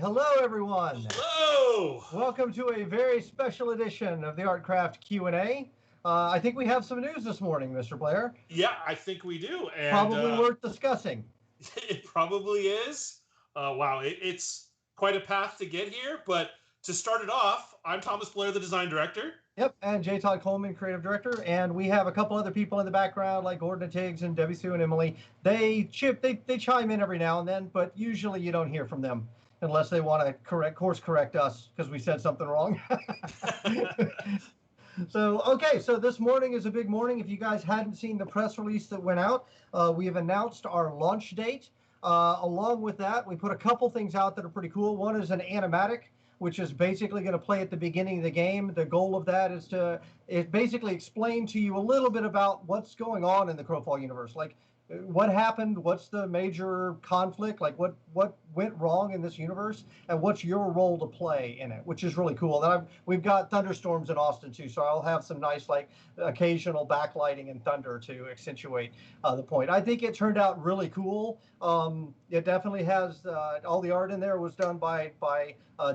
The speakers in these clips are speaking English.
Hello everyone. Hello. Welcome to a very special edition of the ArtCraft Q&A. I think we have some news this morning, Mr. Blair. Yeah, I think we do. And probably worth discussing. It probably is. Wow, it's quite a path to get here. But to start it off, I'm Thomas Blair, the design director. Yep, and Todd Coleman, creative director. And we have a couple other people in the background, like Gordon and Tiggs and Debbie Sue and Emily. They chime in every now and then, but usually you don't hear from them unless they want to course correct us because we said something wrong. So this morning is a big morning. If you guys hadn't seen the press release that went out, we have announced our launch date. Along with that, we put a couple things out that are pretty cool. One is an animatic, which is basically going to play at the beginning of the game. The goal of that is to basically explain to you a little bit about what's going on in the Crowfall universe. Like, what happened, what's the major conflict, like what went wrong in this universe, and what's your role to play in it, which is really cool. Then we've got thunderstorms in Austin too, so I'll have some nice like occasional backlighting and thunder to accentuate the point. I think it turned out really cool. It definitely has all the art in there was done by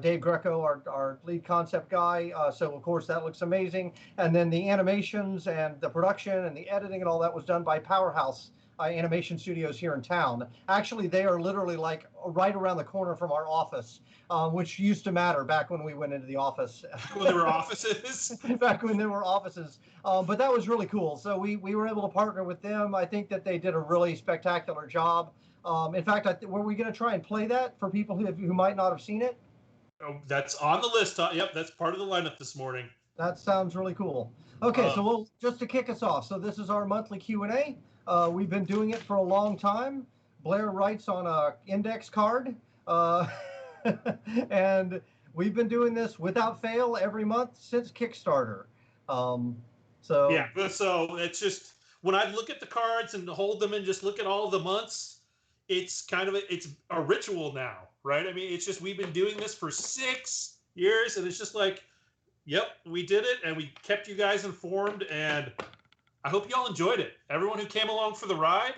Dave Greco, our lead concept guy, so of course that looks amazing. And then the animations and the production and the editing and all that was done by Powerhouse animation studios here in town. Actually, they are literally like right around the corner from our office, which used to matter back when we went into the office. When there were offices? Back when there were offices. But that was really cool. So we were able to partner with them. I think that they did a really spectacular job. In fact, were we going to try and play that for people who might not have seen it? Oh, that's on the list. Yep, that's part of the lineup this morning. That sounds really cool. Okay, so just to kick us off. So this is our monthly Q&A. We've been doing it for a long time. Blair writes on a index card. And we've been doing this without fail every month since Kickstarter. So it's just, when I look at the cards and hold them and just look at all the months, it's it's a ritual now, right? I mean, it's just, we've been doing this for 6 years, and it's just like, yep, we did it, and we kept you guys informed, and I hope y'all enjoyed it. Everyone who came along for the ride,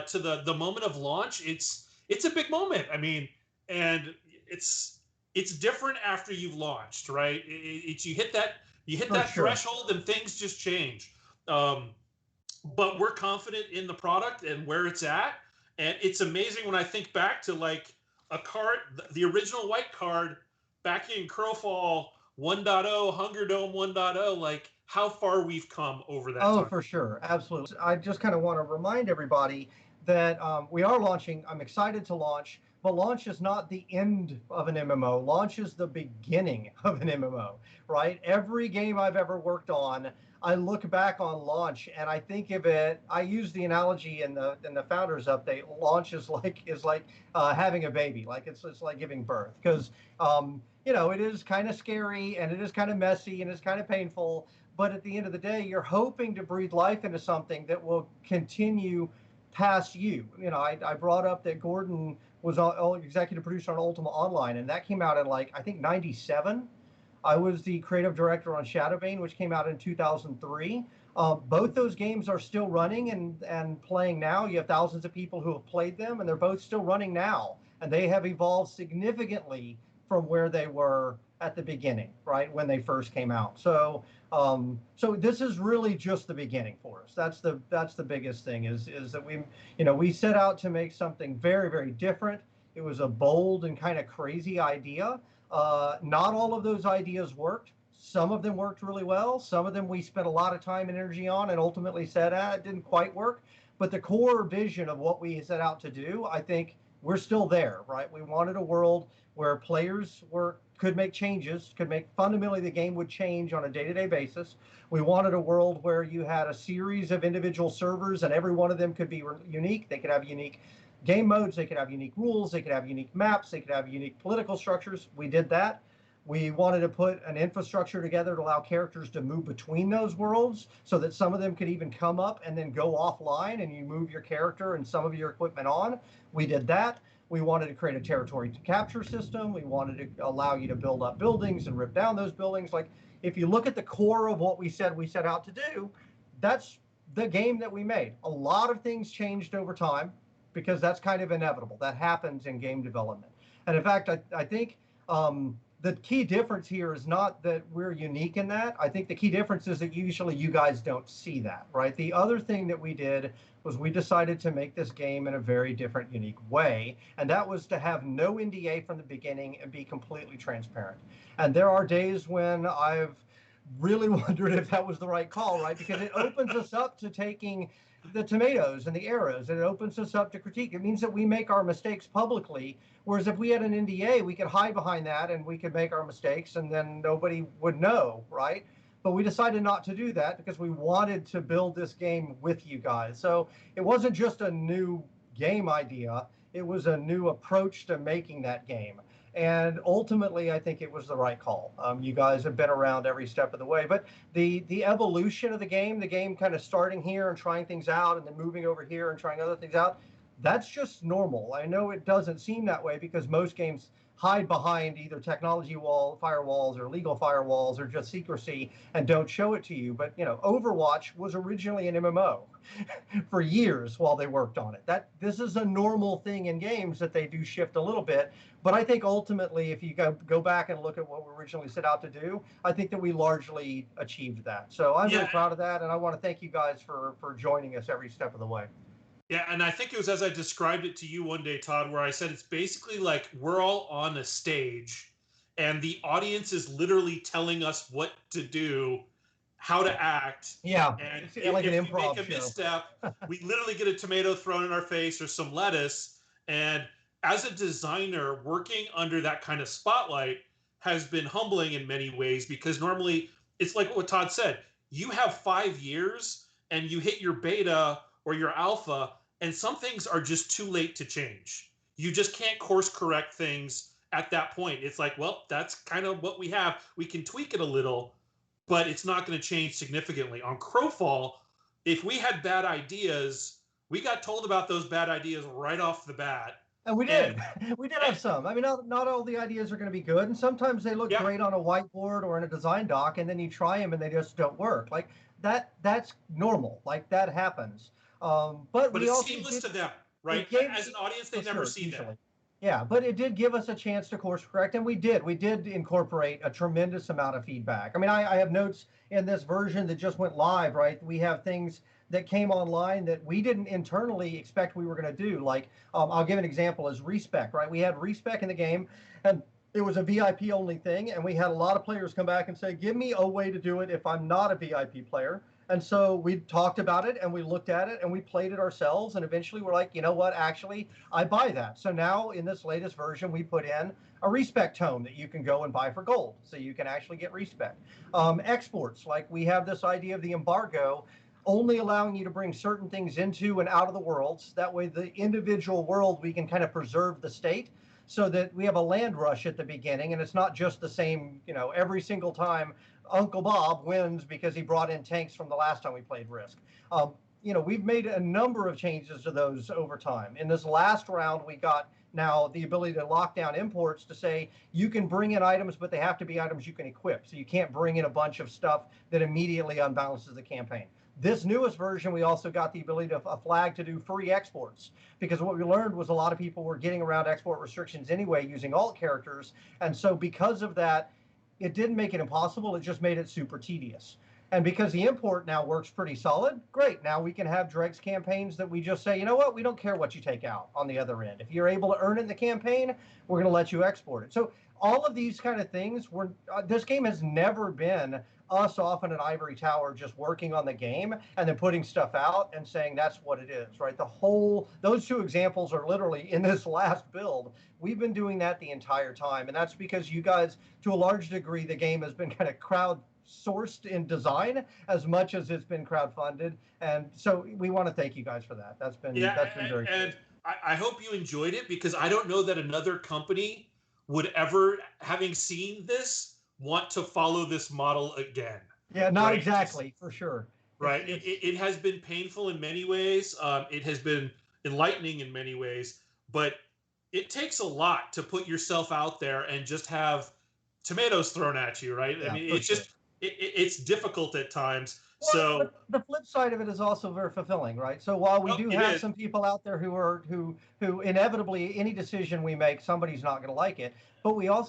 to the moment of launch, it's a big moment. I mean, and it's different after you've launched, right? You hit that threshold and things just change. But we're confident in the product and where it's at, and it's amazing when I think back to like a card, the original white card back in Crowfall 1.0, Hungerdom 1.0, like how far we've come over that time. Oh, for sure. Absolutely. I just kind of want to remind everybody that we are launching. I'm excited to launch, but launch is not the end of an MMO. Launch is the beginning of an MMO, right? Every game I've ever worked on, I look back on launch and I think of it, I use the analogy in the founders update. Launch is like having a baby. Like it's like giving birth, because it is kind of scary and it is kind of messy and it's kind of painful. But at the end of the day, you're hoping to breathe life into something that will continue past you. I brought up that Gordon was executive producer on Ultima Online, and that came out in I think 97. I was the creative director on Shadowbane, which came out in 2003. Both those games are still running and playing now. You have thousands of people who have played them, and they're both still running now. And they have evolved significantly from where they were at the beginning, right, when they first came out. So this is really just the beginning for us. That's the biggest thing is that we set out to make something very, very different. It was a bold and kind of crazy idea. Not all of those ideas worked. Some of them worked really well. Some of them we spent a lot of time and energy on and ultimately said, it didn't quite work. But the core vision of what we set out to do, I think we're still there, right? We wanted a world where players could make changes, fundamentally the game would change on a day-to-day basis. We wanted a world where you had a series of individual servers and every one of them could be unique. They could have unique game modes, they could have unique rules, they could have unique maps, they could have unique political structures. We did that. We wanted to put an infrastructure together to allow characters to move between those worlds so that some of them could even come up and then go offline and you move your character and some of your equipment on. We did that. We wanted to create a territory capture system. We wanted to allow you to build up buildings and rip down those buildings. Like, if you look at the core of what we set out to do, that's the game that we made. A lot of things changed over time because that's kind of inevitable. That happens in game development. And in fact, I think the key difference here is not that we're unique in that. I think the key difference is that usually you guys don't see that, right? The other thing that we did was we decided to make this game in a very different, unique way. And that was to have no NDA from the beginning and be completely transparent. And there are days when I've really wondered if that was the right call, right? Because it opens us up to taking the tomatoes and the arrows, and it opens us up to critique. It means that we make our mistakes publicly, whereas if we had an NDA, we could hide behind that and we could make our mistakes and then nobody would know, right? But we decided not to do that because we wanted to build this game with you guys. So it wasn't just a new game idea, it was a new approach to making that game. And ultimately, I think it was the right call. You guys have been around every step of the way, but the evolution of the game kind of starting here and trying things out, and then moving over here and trying other things out, that's just normal. I know it doesn't seem that way because most games hide behind either technology firewalls or legal firewalls or just secrecy and don't show it to you. But Overwatch was originally an MMO for years while they worked on it. This is a normal thing in games that they do shift a little bit. But I think ultimately, if you go back and look at what we originally set out to do, I think that we largely achieved that. So I'm very proud of that, and I want to thank you guys for joining us every step of the way. Yeah, and I think it was as I described it to you one day, Todd, where I said it's basically like we're all on a stage and the audience is literally telling us what to do, how to act. Yeah, and it's like an if improv we make a show. misstep, we literally get a tomato thrown in our face or some lettuce. And as a designer, working under that kind of spotlight has been humbling in many ways because normally it's like what Todd said. You have 5 years and you hit your beta or your alpha, and some things are just too late to change. You just can't course correct things at that point. It's like, well, that's kind of what we have. We can tweak it a little, but it's not going to change significantly. On Crowfall, if we had bad ideas, we got told about those bad ideas right off the bat. And we did. We did have some. I mean, not all the ideas are going to be good, and sometimes they look great on a whiteboard or in a design doc, and then you try them and they just don't work. Like that's normal. Like that happens. But we it's also seamless to them, right? As an audience, they never see that. Yeah, but it did give us a chance to course correct, and we did. We did incorporate a tremendous amount of feedback. I mean, I have notes in this version that just went live, right? We have things that came online that we didn't internally expect we were going to do. Like, I'll give an example as respec, right? We had respec in the game, and it was a VIP only thing, and we had a lot of players come back and say, give me a way to do it if I'm not a VIP player. And so we talked about it and we looked at it and we played it ourselves. And eventually we're like, you know what, actually, I buy that. So now in this latest version, we put in a respec tome that you can go and buy for gold. So you can actually get respec. Exports, like we have this idea of the embargo only allowing you to bring certain things into and out of the worlds. That way the individual world, we can kind of preserve the state so that we have a land rush at the beginning. And it's not just the same, every single time Uncle Bob wins because he brought in tanks from the last time we played Risk. We've made a number of changes to those over time. In this last round, we got now the ability to lock down imports to say you can bring in items, but they have to be items you can equip. So you can't bring in a bunch of stuff that immediately unbalances the campaign. This newest version, we also got the ability to a flag to do free exports, because what we learned was a lot of people were getting around export restrictions anyway using alt characters. And so because of that, it didn't make it impossible, it just made it super tedious. And because the import now works pretty solid, great. Now we can have Dregs campaigns that we just say, you know what, we don't care what you take out on the other end. If you're able to earn it in the campaign, we're going to let you export it. So all of these kind of things, this game has never been us off in an ivory tower just working on the game and then putting stuff out and saying that's what it is, right? Those two examples are literally in this last build. We've been doing that the entire time, and that's because you guys, to a large degree, the game has been kind of crowd-sourced in design as much as it's been crowd-funded, and so we want to thank you guys for that. That's been very cool. And I hope you enjoyed it, because I don't know that another company would ever, having seen this, want to follow this model again. Yeah, not exactly, for sure. Right. It has been painful in many ways. It has been enlightening in many ways, but it takes a lot to put yourself out there and just have tomatoes thrown at you, right? Yeah, I mean, it's just, it's difficult at times. Well, So but the flip side of it is also very fulfilling, right? So while we oh, do it have is. some people out there who inevitably any decision we make, somebody's not going to like it, but we have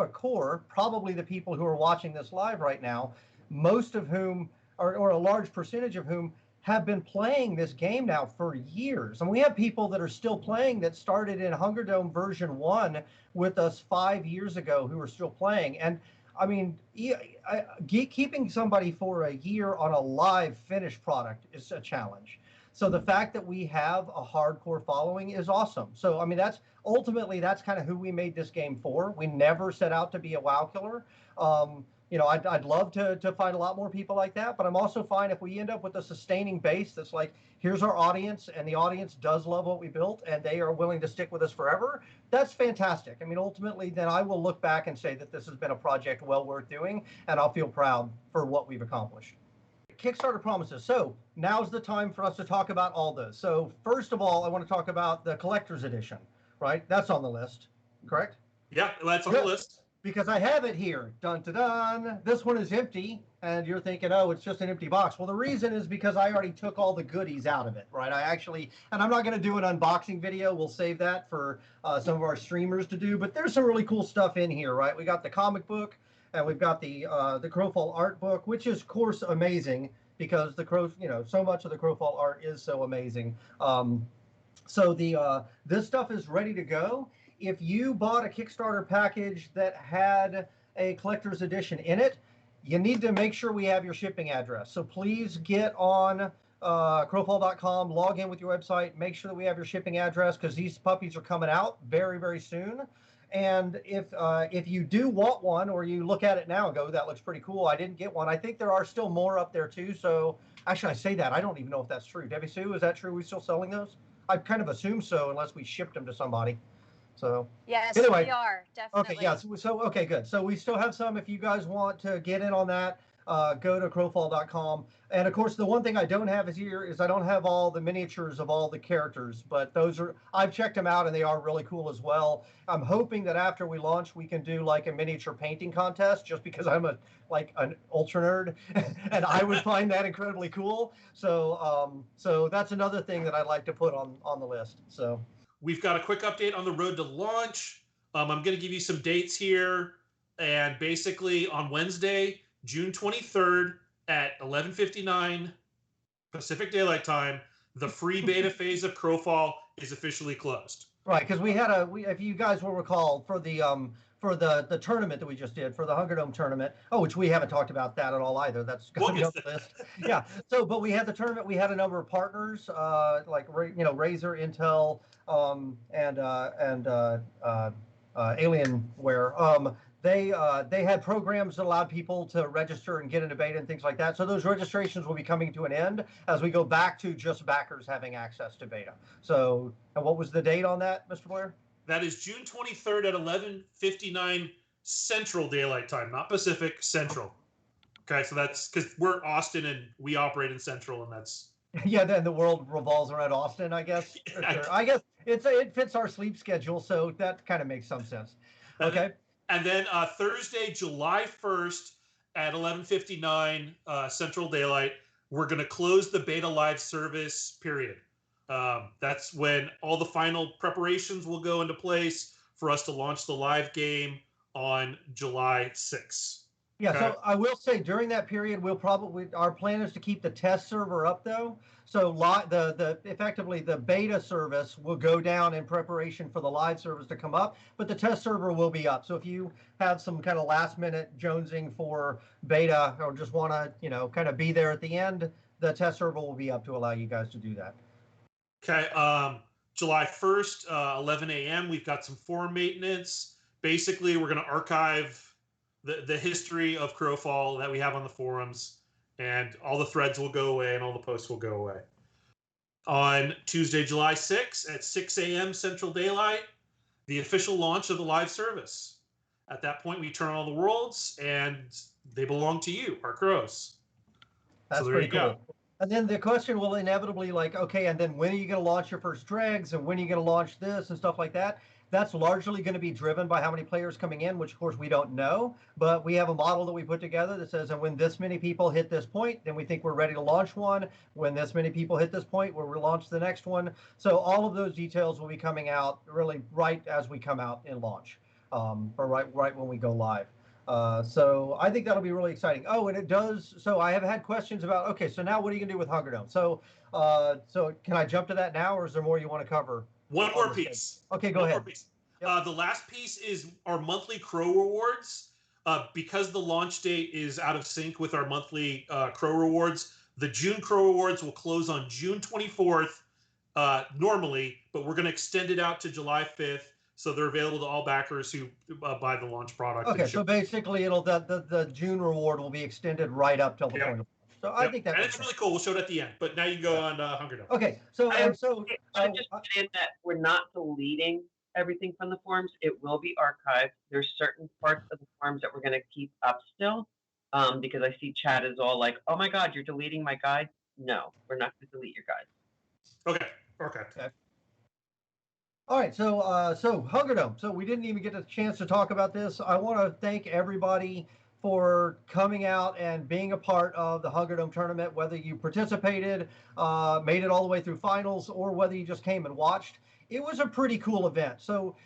a core, probably the people who are watching this live right now, most of whom, or a large percentage of whom, have been playing this game now for years. And we have people that are still playing that started in Hungerdom version 1 with us 5 years ago who are still playing. And I mean, keeping somebody for a year on a live finished product is a challenge. So the fact that we have a hardcore following is awesome. So I mean, that's kind of who we made this game for. We never set out to be a WoW killer. I'd love to find a lot more people like that, but I'm also fine if we end up with a sustaining base that's like, here's our audience, and the audience does love what we built, and they are willing to stick with us forever. That's fantastic. I mean, ultimately, then I will look back and say that this has been a project well worth doing, and I'll feel proud for what we've accomplished. Kickstarter promises. So now's the time for us to talk about all those. So first of all, I want to talk about the collector's edition, right? That's on the list, correct? Yeah, that's on the Good. list. Because I have it here. Dun dun dun. This one is empty, and you're thinking, oh, it's just an empty box. Well, the reason is because I already took all the goodies out of it, right? And I'm not going to do an unboxing video. We'll save that for some of our streamers to do. But there's some really cool stuff in here, right? We got the comic book, and we've got the Crowfall art book, which is, of course, amazing because so much of the Crowfall art is so amazing. So this stuff is ready to go. If you bought a Kickstarter package that had a collector's edition in it, you need to make sure we have your shipping address. So please get on crowfall.com, log in with your website, make sure that we have your shipping address because these puppies are coming out very, very soon. And if you do want one or you look at it now and go, that looks pretty cool, I didn't get one. I think there are still more up there too. So actually, I say that. I don't even know if that's true. Debbie Sue, is that true? Are we still selling those? I kind of assume so unless we shipped them to somebody. So yes, anyway, we are definitely. Okay, yes. So okay, good. So we still have some. If you guys want to get in on that, go to crowfall.com. And of course, the one thing I don't have is I don't have all the miniatures of all the characters, but I've checked them out and they are really cool as well. I'm hoping that after we launch, we can do like a miniature painting contest, just because I'm an ultra nerd, and I would find that incredibly cool. So that's another thing that I'd like to put on the list. So. We've got a quick update on the road to launch. I'm going to give you some dates here. And basically on Wednesday, June 23rd at 11:59 Pacific Daylight Time, the free beta phase of Crowfall is officially closed. Right, because if you guys will recall, for the tournament that we just did, for the Hungerdom tournament, which we haven't talked about that at all either. That's going to be on the list. Yeah. So, but we had the tournament. We had a number of partners, like Razer, Intel, and Alienware. They had programs that allowed people to register and get into beta and things like that. So those registrations will be coming to an end as we go back to just backers having access to beta. So, and what was the date on that, Mr. Blair? That is June 23rd at 11:59 Central Daylight Time, not Pacific, Central. Okay, so that's because we're Austin and we operate in Central, and that's... Yeah, then the world revolves around Austin, I guess. Sure. I guess it fits our sleep schedule, so that kind of makes some sense. Okay. And then Thursday, July 1st at 11:59 Central Daylight, we're going to close the beta live service period. That's when all the final preparations will go into place for us to launch the live game on July 6th. Yeah, so I will say during that period, our plan is to keep the test server up though. So effectively the beta service will go down in preparation for the live service to come up, but the test server will be up. So if you have some kind of last minute jonesing for beta or just want to, kind of be there at the end, the test server will be up to allow you guys to do that. Okay, July 1st, 11 a.m., we've got some forum maintenance. Basically, we're going to archive the history of Crowfall that we have on the forums, and all the threads will go away and all the posts will go away. On Tuesday, July 6th at 6 a.m. Central Daylight, the official launch of the live service. At that point, we turn on all the worlds, and they belong to you, our crows. That's so there pretty you cool. go. And then the question will inevitably okay, and then when are you going to launch your first dregs, and when are you going to launch this and stuff like that? That's largely going to be driven by how many players coming in, which of course we don't know, but we have a model that we put together that says, and when this many people hit this point, then we think we're ready to launch one. When this many people hit this point, we'll relaunch the next one. So all of those details will be coming out really right as we come out in launch, or right when we go live. So I think that'll be really exciting. Oh, and it does. So I have had questions about, okay, so now what are you gonna do with Hungerdom? So can I jump to that now, or is there more you want to cover? One more piece. Okay, go ahead. Yep. The last piece is our monthly Crow rewards. Because the launch date is out of sync with our monthly Crow rewards, the June Crow rewards will close on June 24th normally, but we're going to extend it out to July 5th. So they're available to all backers who buy the launch product. Okay, so basically, the June reward will be extended right up till the point of. So I think that's. And it's really cool. We'll show it at the end. But now you go on Hungerdom. Okay, so I just put in that we're not deleting everything from the forums. It will be archived. There's certain parts of the forums that we're going to keep up still, because I see chat is all like, "Oh my God, you're deleting my guide." No, we're not going to delete your guide. Okay. All right, so Hungerdom. So we didn't even get a chance to talk about this. I want to thank everybody for coming out and being a part of the Hungerdom tournament, whether you participated, made it all the way through finals, or whether you just came and watched. It was a pretty cool event. So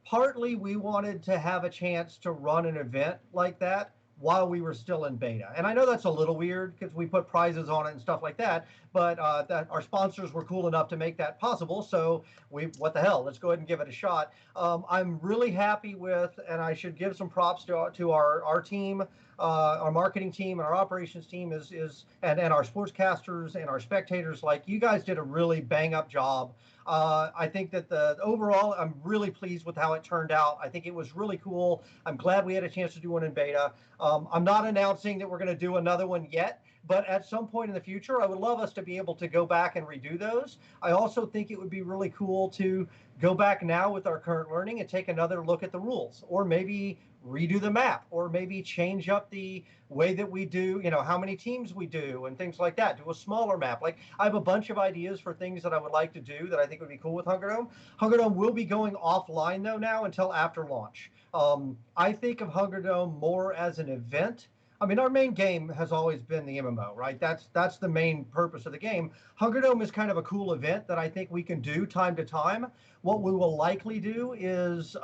partly we wanted to have a chance to run an event like that while we were still in beta. And I know that's a little weird because we put prizes on it and stuff like that, but that our sponsors were cool enough to make that possible. So what the hell, let's go ahead and give it a shot. I'm really happy with, and I should give some props to our team, our marketing team and our operations team and our sportscasters and our spectators. Like, you guys did a really bang up job. I think that overall, I'm really pleased with how it turned out. I think it was really cool. I'm glad we had a chance to do one in beta. I'm not announcing that we're going to do another one yet, but at some point in the future, I would love us to be able to go back and redo those. I also think it would be really cool to go back now with our current learning and take another look at the rules, or maybe redo the map, or maybe change up the way that we do, how many teams we do and things like that. Do a smaller map. Like, I have a bunch of ideas for things that I would like to do that I think would be cool with Hungerdom. Hungerdom will be going offline though now until after launch. I think of Hungerdom more as an event. I mean, our main game has always been the MMO, right? That's the main purpose of the game. Hungerdom is kind of a cool event that I think we can do time to time. What we will likely do is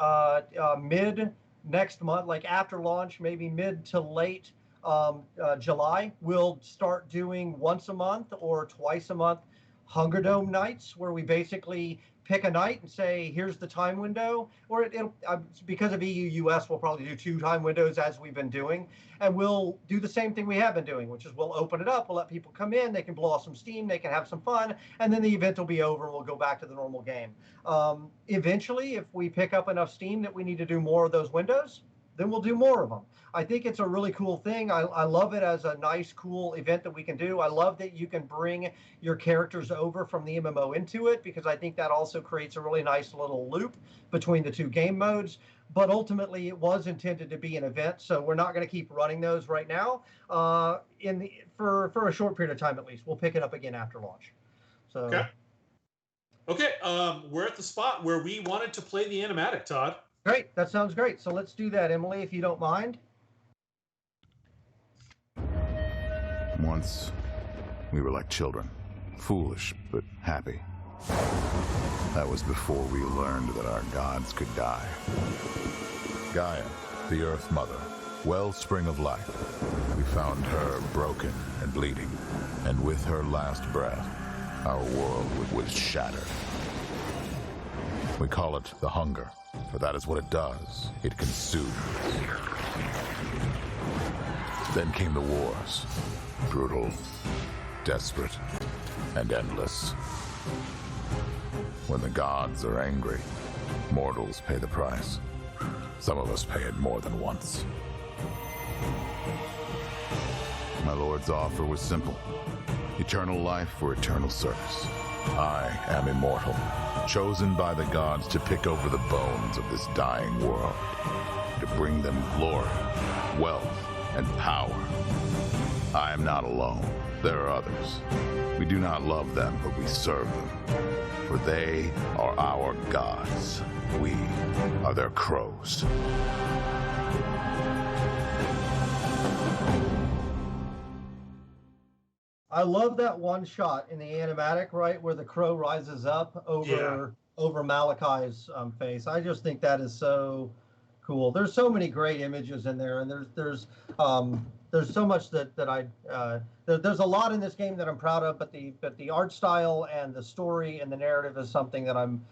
mid next month, like after launch, maybe mid to late July, we'll start doing once a month or twice a month Hungerdom nights, where we basically pick a night and say, here's the time window, or it'll because of EU US, we'll probably do 2 time windows as we've been doing, and we'll do the same thing we have been doing, which is we'll open it up, we'll let people come in, they can blow off some steam, they can have some fun, and then the event will be over and we'll go back to the normal game. Eventually, if we pick up enough steam that we need to do more of those windows, then we'll do more of them. I think it's a really cool thing. I love it as a nice, cool event that we can do. I love that you can bring your characters over from the MMO into it, because I think that also creates a really nice little loop between the 2 game modes. But ultimately, it was intended to be an event, so we're not going to keep running those right now for a short period of time at least. We'll pick it up again after launch. So. Okay. We're at the spot where we wanted to play the Animatic, Todd. Great. That sounds great. So let's do that, Emily, if you don't mind. Once, we were like children, foolish but happy. That was before we learned that our gods could die. Gaia, the Earth Mother, wellspring of life. We found her broken and bleeding, and with her last breath, our world was shattered. We call it the Hunger, for that is what it does. It consumes. Then came the wars. Brutal, desperate, and endless. When the gods are angry, mortals pay the price. Some of us pay it more than once. My lord's offer was simple. Eternal life for eternal service. I am immortal, chosen by the gods to pick over the bones of this dying world, to bring them glory, wealth, and power. I am not alone. There are others. We do not love them, but we serve them. For they are our gods. We are their crows. I love that one shot in the animatic, right, where the crow rises up over Malachi's face. I just think that is so cool. There's so many great images in there, and there's so much there's a lot in this game that I'm proud of, but the art style and the story and the narrative is something that I'm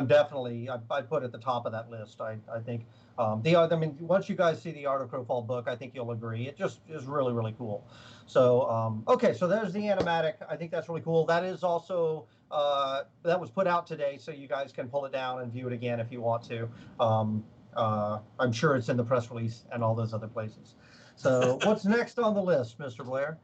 definitely I put at the top of that list. I think once you guys see the Art of Crowfall book, I think you'll agree. It just is really, really cool. So, okay, so there's the animatic. I think that's really cool. That is also, that was put out today, so you guys can pull it down and view it again if you want to. I'm sure it's in the press release and all those other places. So what's next on the list, Mr. Blair?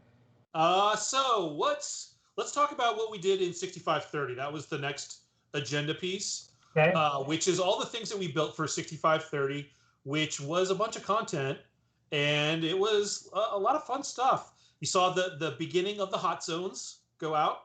So let's talk about what we did in 6530. That was the next agenda piece. Okay. Which is all the things that we built for 6530, which was a bunch of content, and it was a lot of fun stuff. You saw the beginning of the hot zones go out,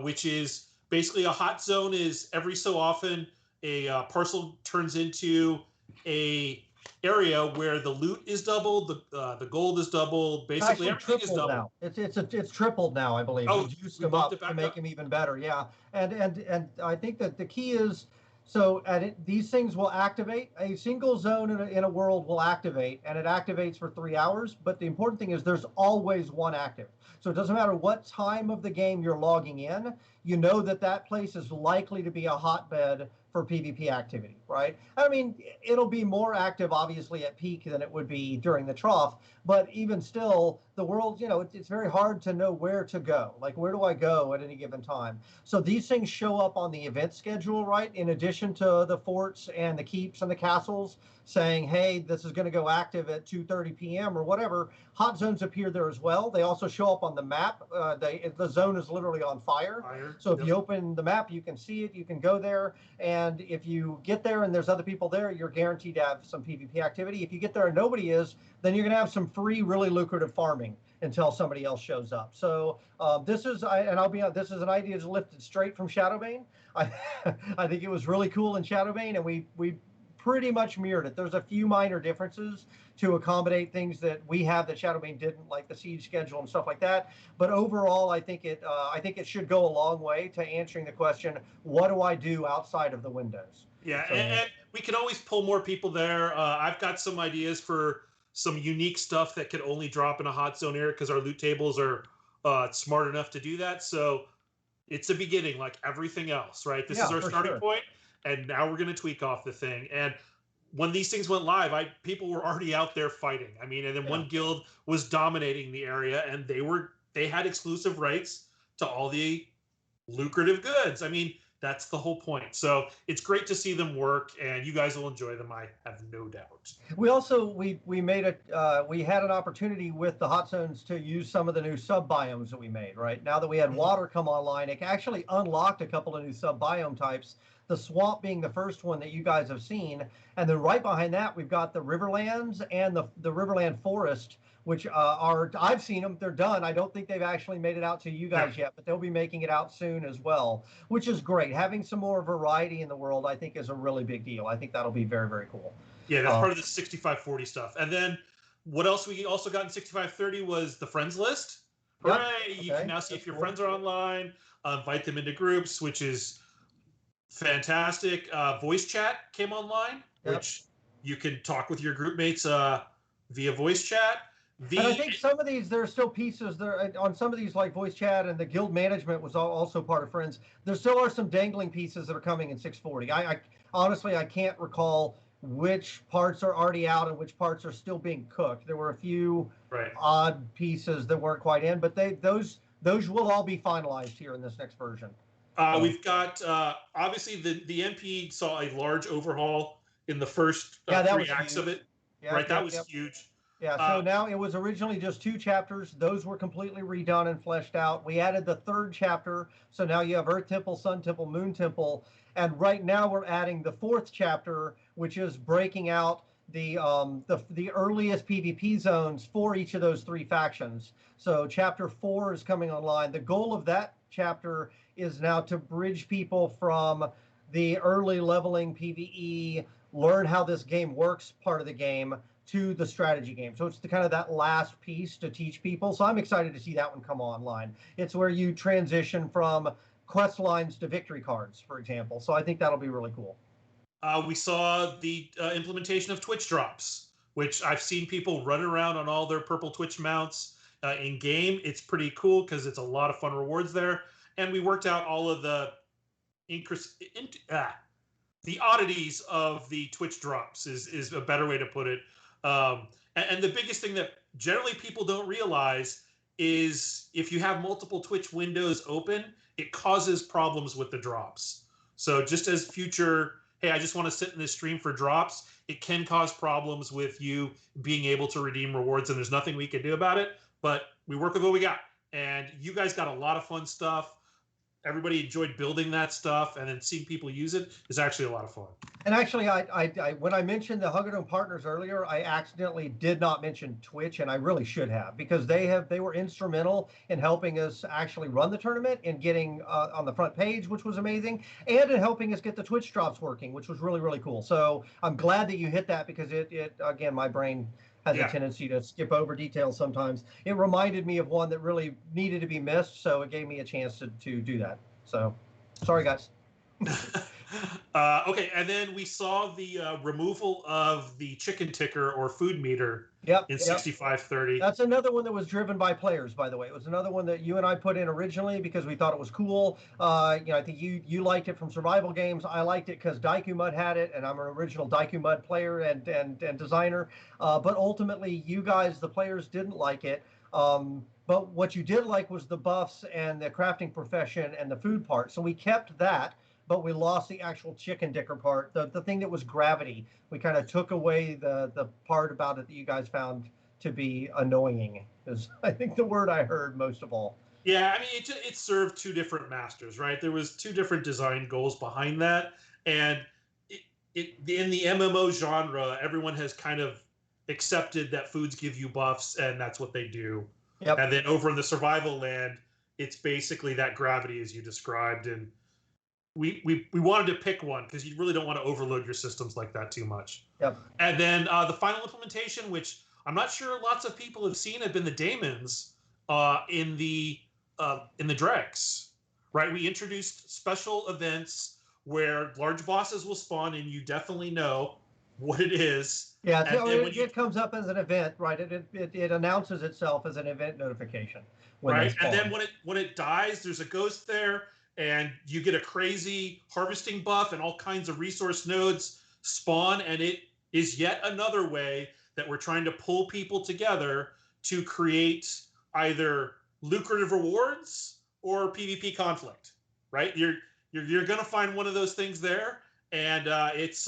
which is basically a hot zone is every so often a parcel turns into a area where the loot is doubled, the gold is doubled, basically everything is doubled. Now. It's tripled now, I believe. Oh, we juiced them up to make them even better. Yeah, and I think that the key is these things will activate. A single zone in a world will activate, and it activates for 3 hours. But the important thing is there's always one active. So it doesn't matter what time of the game you're logging in. You know that place is likely to be a hotbed for PvP activity, right? I mean, it'll be more active, obviously, at peak than it would be during the trough. But even still, the world, it's very hard to know where to go. Like, where do I go at any given time? So these things show up on the event schedule, right? In addition to the forts and the keeps and the castles saying, hey, this is going to go active at 2:30 p.m. or whatever. Hot zones appear there as well. They also show up on the map. The zone is literally on fire. So if you open the map, you can see it. You can go there. And if you get there and there's other people there, you're guaranteed to have some PvP activity. If you get there and nobody is, then you're going to have some free, really lucrative farming until somebody else shows up. So this is, and I'll be honest, this is an idea that's lifted straight from Shadowbane. I think it was really cool in Shadowbane, and we pretty much mirrored it. There's a few minor differences to accommodate things that we have that Shadowbane didn't, like the siege schedule and stuff like that. But overall, I think it should go a long way to answering the question, what do I do outside of the windows? Yeah, so, and we can always pull more people there. I've got some ideas for some unique stuff that could only drop in a hot zone area because our loot tables are smart enough to do that. So it's a beginning, like everything else, right? This is our starting point. And now we're going to tweak off the thing. And when these things went live, people were already out there fighting. I mean, and then one guild was dominating the area, and they had exclusive rights to all the lucrative goods. I mean, that's the whole point. So it's great to see them work, and you guys will enjoy them, I have no doubt. We also we had an opportunity with the hot zones to use some of the new sub biomes that we made. Right now that we had water come online, it actually unlocked a couple of new sub biome types. The swamp being the first one that you guys have seen, and then right behind that we've got the Riverlands and the Riverland Forest, which I've seen them. They're done. I don't think they've actually made it out to you guys yet, but they'll be making it out soon as well, which is great. Having some more variety in the world, I think, is a really big deal. I think that'll be very, very cool. Yeah, that's part of the 6540 stuff. And then what else we also got in 6530 was the friends list. Hooray! Yep. You can now see if your friends are online, invite them into groups, which is fantastic. Voice chat came online, which you can talk with your group mates via voice chat. And I think some of these, there are still pieces there on some of these, like voice chat, and the guild management was also part of Friends. There still are some dangling pieces that are coming in 640. I honestly, I can't recall which parts are already out and which parts are still being cooked. There were a few odd pieces that weren't quite in, but those will all be finalized here in this next version. We've got, obviously, the MP saw a large overhaul in the first 3 acts of it. That was huge. Yeah, so now it was originally just 2 chapters. Those were completely redone and fleshed out. We added the 3rd chapter, so now you have Earth Temple, Sun Temple, Moon Temple. And right now we're adding the 4th chapter, which is breaking out the earliest PvP zones for each of those 3 factions. So chapter 4 is coming online. The goal of that chapter is now to bridge people from the early leveling PvE, learn how this game works part of the game, to the strategy game. So it's the kind of that last piece to teach people. So I'm excited to see that one come online. It's where you transition from quest lines to victory cards, for example. So I think that'll be really cool. We saw the implementation of Twitch drops, which I've seen people run around on all their purple Twitch mounts in game. It's pretty cool because it's a lot of fun rewards there. And we worked out all of the oddities of the Twitch drops is a better way to put it. And the biggest thing that generally people don't realize is if you have multiple Twitch windows open, it causes problems with the drops. So just as future, hey, I just want to sit in this stream for drops, it can cause problems with you being able to redeem rewards, and there's nothing we can do about it. But we work with what we got. And you guys got a lot of fun stuff. Everybody enjoyed building that stuff, and then seeing people use it is actually a lot of fun. And actually, I when I mentioned the Hungerdom partners earlier, I accidentally did not mention Twitch, and I really should have, because they were instrumental in helping us actually run the tournament and getting on the front page, which was amazing, and in helping us get the Twitch drops working, which was really, really cool. So I'm glad that you hit that, because it again, my brain has a tendency to skip over details sometimes. It reminded me of one that really needed to be missed, so it gave me a chance to do that. So, sorry, guys. Okay, and then we saw the removal of the chicken ticker or food meter in 6530. That's another one that was driven by players, by the way. It was another one that you and I put in originally because we thought it was cool. I think you liked it from survival games. I liked it because Daiku Mud had it, and I'm an original Daiku Mud player and designer. But ultimately, you guys, the players, didn't like it. But what you did like was the buffs and the crafting profession and the food part. So we kept that, but we lost the actual chicken dicker part, the thing that was gravity. We kind of took away the part about it that you guys found to be annoying, is I think the word I heard most of all. Yeah, I mean, it served 2 different masters, right? There was 2 different design goals behind that. And in the MMO genre, everyone has kind of accepted that foods give you buffs, and that's what they do. Yep. And then over in the survival land, it's basically that gravity as you described. And we wanted to pick one because you really don't want to overload your systems like that too much. Yep. And then the final implementation, which I'm not sure lots of people have seen, have been the daemons in the dregs. Right? We introduced special events where large bosses will spawn, and you definitely know what it is. Yeah, it comes up as an event, right? It announces itself as an event notification. Right, and then when it dies, there's a ghost there, and you get a crazy harvesting buff, and all kinds of resource nodes spawn, and it is yet another way that we're trying to pull people together to create either lucrative rewards or PvP conflict. Right, you're going to find one of those things there. And it's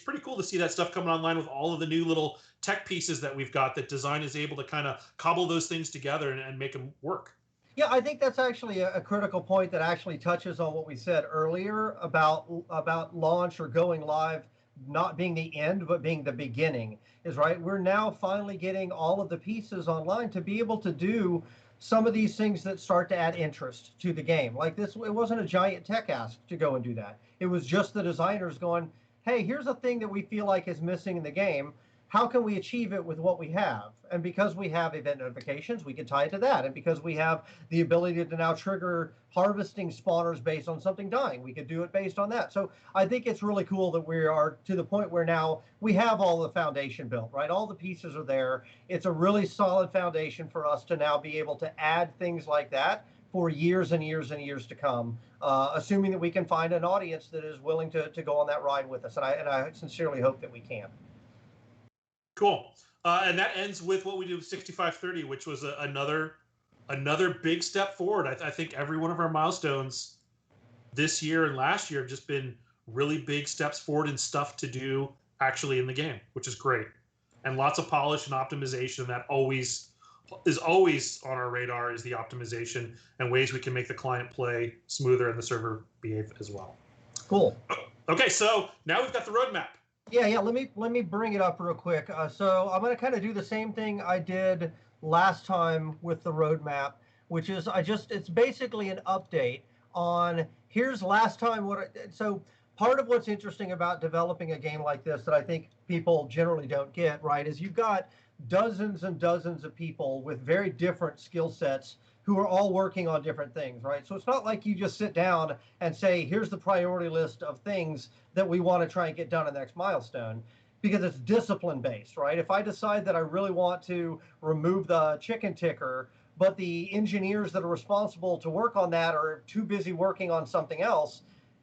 pretty cool to see that stuff coming online with all of the new little tech pieces that we've got, that design is able to kind of cobble those things together and make them work. Yeah, I think that's actually a critical point that actually touches on what we said earlier about launch or going live not being the end, but being the beginning, is right. We're now finally getting all of the pieces online to be able to do some of these things that start to add interest to the game. Like this, it wasn't a giant tech ask to go and do that. It was just the designers going, hey, here's a thing that we feel like is missing in the game. How can we achieve it with what we have? And because we have event notifications, we can tie it to that. And because we have the ability to now trigger harvesting spawners based on something dying, we could do it based on that. So I think it's really cool that we are to the point where now we have all the foundation built, right? All the pieces are there. It's a really solid foundation for us to now be able to add things like that for years and years and years to come, assuming that we can find an audience that is willing to go on that ride with us. And I sincerely hope that we can. Cool. And that ends with what we did with 6530, which was another big step forward. I think every one of our milestones this year and last year have just been really big steps forward and stuff to do actually in the game, which is great. And lots of polish and optimization. That is always on our radar, is the optimization and ways we can make the client play smoother and the server behave as well. Cool. Okay, so now we've got the roadmap. Yeah. Let me bring it up real quick. So I'm going to kind of do the same thing I did last time with the roadmap, which is it's basically an update on here's last time so part of what's interesting about developing a game like this that I think people generally don't get, right, is you've got dozens and dozens of people with very different skill sets who are all working on different things, right? So it's not like you just sit down and say, here's the priority list of things that we want to try and get done in the next milestone, because it's discipline based, right? If I decide that I really want to remove the chicken ticker, but the engineers that are responsible to work on that are too busy working on something else,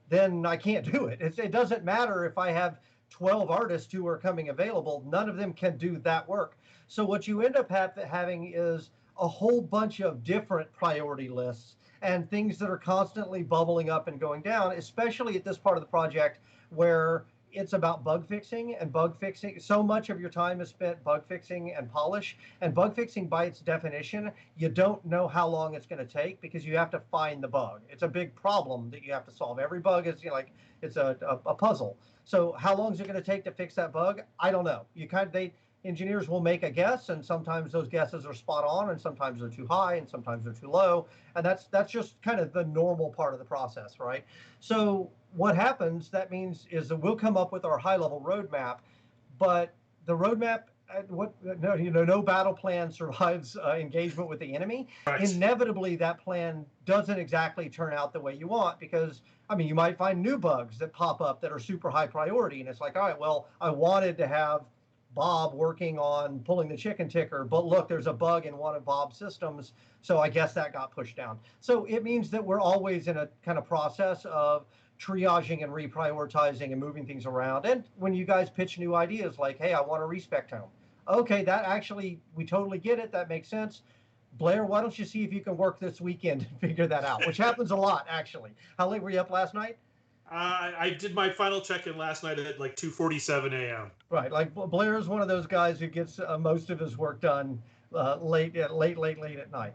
then I can't do it. It doesn't matter if I have 12 artists who are coming available, none of them can do that work. So what you end up having is a whole bunch of different priority lists and things that are constantly bubbling up and going down, especially at this part of the project where it's about bug fixing, and bug fixing. So much of your time is spent bug fixing and polish. And bug fixing, by its definition, you don't know how long it's going to take because you have to find the bug. It's a big problem that you have to solve. Every bug is, like it's a puzzle. So how long is it going to take to fix that bug? I don't know. Engineers will make a guess, and sometimes those guesses are spot on, and sometimes they're too high, and sometimes they're too low, and that's just kind of the normal part of the process, right? So what happens, that means, is that we'll come up with our high-level roadmap, but the roadmap, no battle plan survives engagement with the enemy. Right. Inevitably, that plan doesn't exactly turn out the way you want because, I mean, you might find new bugs that pop up that are super high priority, and it's like, all right, well, I wanted to have Bob working on pulling the chicken ticker, but look, there's a bug in one of Bob's systems, so I guess that got pushed down. So it means that we're always in a kind of process of triaging and reprioritizing and moving things around. And when you guys pitch new ideas like, hey, I want a respec tome. Okay, that actually, we totally get it. That makes sense. Blair, why don't you see if you can work this weekend and figure that out, which happens a lot, actually. How late were you up last night? I did my final check-in last night at like 2:47 a.m. Right, like Blair is one of those guys who gets most of his work done late at night.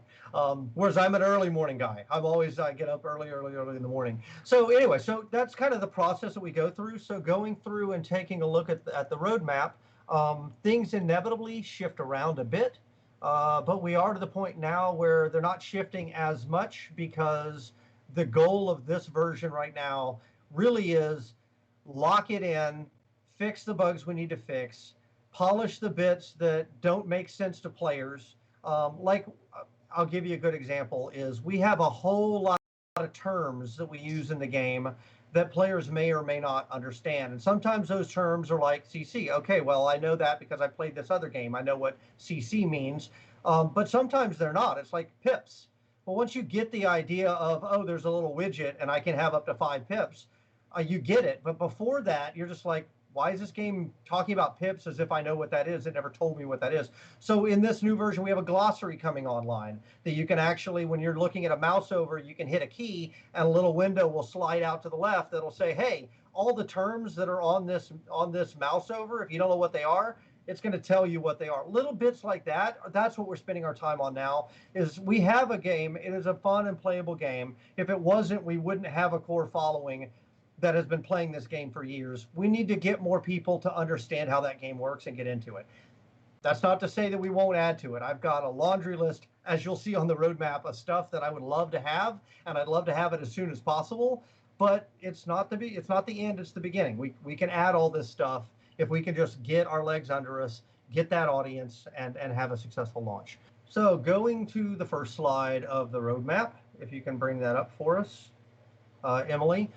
Whereas I'm an early morning guy. I'm always I get up early in the morning. So anyway, so that's kind of the process that we go through. So going through and taking a look at the roadmap, things inevitably shift around a bit, but we are to the point now where they're not shifting as much because the goal of this version right now really is lock it in, fix the bugs we need to fix, polish the bits that don't make sense to players. I'll give you a good example is we have a whole lot of terms that we use in the game that players may or may not understand. And sometimes those terms are like CC. Okay, well, I know that because I played this other game. I know what CC means. But sometimes they're not. It's like pips. Well, once you get the idea of, oh, there's a little widget and I can have up to 5 pips, you get it. But before that, you're just like, why is this game talking about pips as if I know what that is? It never told me what that is. So in this new version, we have a glossary coming online that you can actually, when you're looking at a mouse over, you can hit a key and a little window will slide out to the left that'll say, hey, all the terms that are on this mouse over, if you don't know what they are, it's going to tell you what they are. Little bits like that, that's what we're spending our time on now, is we have a game. It is a fun and playable game. If it wasn't, we wouldn't have a core following that has been playing this game for years. We need to get more people to understand how that game works and get into it. That's not to say that we won't add to it. I've got a laundry list, as you'll see on the roadmap, of stuff that I would love to have, and I'd love to have it as soon as possible. But it's not the end, it's the beginning. We can add all this stuff if we can just get our legs under us, get that audience, and have a successful launch. So going to the first slide of the roadmap, if you can bring that up for us, Emily.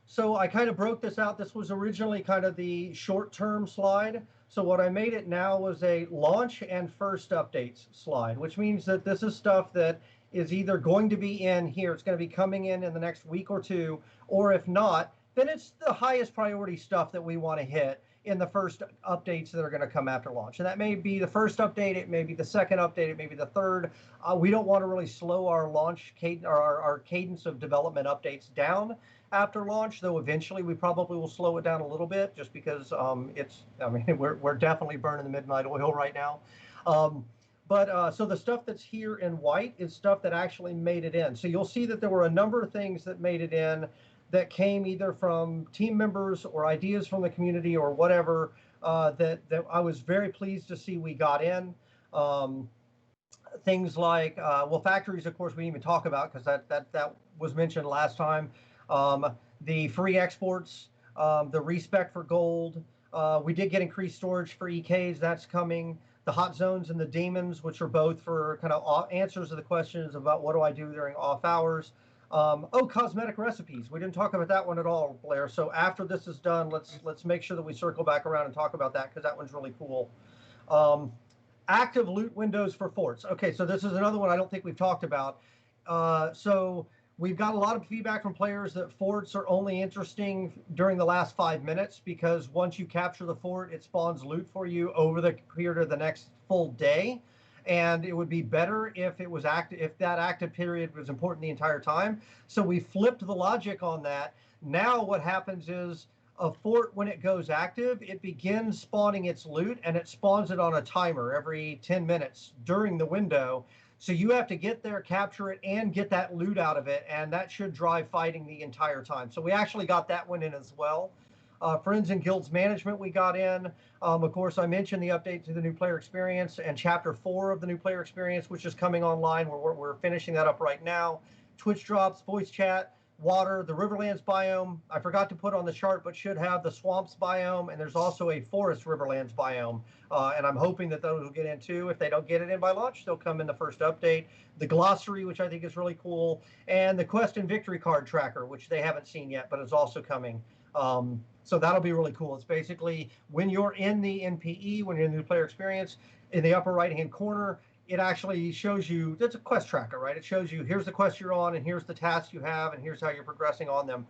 So I kind of broke this out. This was originally kind of the short-term slide. So what I made it now was a launch and first updates slide, which means that this is stuff that is either going to be in here, it's going to be coming in the next week or two, or if not, then it's the highest priority stuff that we want to hit in the first updates that are going to come after launch. And that may be the first update, it may be the second update, it may be the third. We don't want to really slow our launch cadence or our cadence of development updates down after launch, though eventually we probably will slow it down a little bit just because we're definitely burning the midnight oil right now. So the stuff that's here in white is stuff that actually made it in. So you'll see that there were a number of things that made it in that came either from team members or ideas from the community or whatever, that I was very pleased to see we got in. Things like, well, factories, of course, we didn't even talk about because that was mentioned last time. The free exports, the respec for gold. We did get increased storage for EKs. That's coming. The hot zones and the demons, which are both for kind of answers to the questions about what do I do during off hours. Cosmetic recipes. We didn't talk about that one at all, Blair. So after this is done, let's make sure that we circle back around and talk about that because that one's really cool. Active loot windows for forts. Okay, so this is another one I don't think we've talked about. So we've got a lot of feedback from players that forts are only interesting during the last 5 minutes because once you capture the fort, it spawns loot for you over the period of the next full day. And it would be better if it was active, if that active period was important the entire time. So we flipped the logic on that. Now what happens is a fort, when it goes active, it begins spawning its loot and it spawns it on a timer every 10 minutes during the window. So you have to get there, capture it, and get that loot out of it. And that should drive fighting the entire time. So we actually got that one in as well. Friends and Guilds Management we got in. Of course, I mentioned the update to the new player experience and Chapter 4 of the new player experience, which is coming online. We're finishing that up right now. Twitch drops, voice chat, water, the Riverlands biome. I forgot to put on the chart, but should have the Swamps biome, and there's also a Forest Riverlands biome. And I'm hoping that those will get in too. If they don't get it in by launch, they'll come in the first update. The Glossary, which I think is really cool, and the Quest and Victory card tracker, which they haven't seen yet, but is also coming. So that'll be really cool. It's basically when you're in the NPE, when you're in the new player experience, in the upper right-hand corner, it actually shows you, it's a quest tracker, right? It shows you, here's the quest you're on, and here's the tasks you have, and here's how you're progressing on them.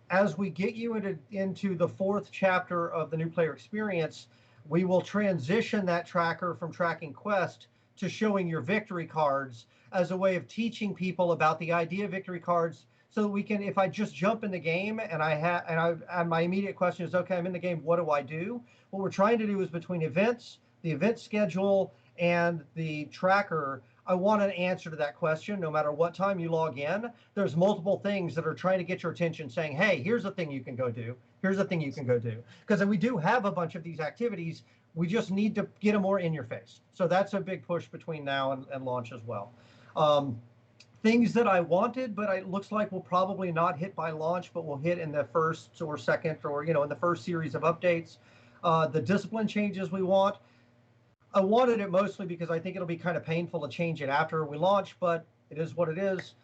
As we get you into the 4th chapter of the new player experience, we will transition that tracker from tracking quest to showing your victory cards as a way of teaching people about the idea of victory cards. So we can, if I just jump in the game and my immediate question is, okay, I'm in the game, what do I do? What we're trying to do is between events, the event schedule, and the tracker, I want an answer to that question no matter what time you log in. There's multiple things that are trying to get your attention saying, hey, here's a thing you can go do. Here's a thing you can go do. Because we do have a bunch of these activities. We just need to get them more in your face. So that's a big push between now and launch as well. Things that I wanted, but it looks like will probably not hit by launch, but will hit in the first or second or, in the first series of updates. The discipline changes we want. I wanted it mostly because I think it'll be kind of painful to change it after we launch, but it is what it is.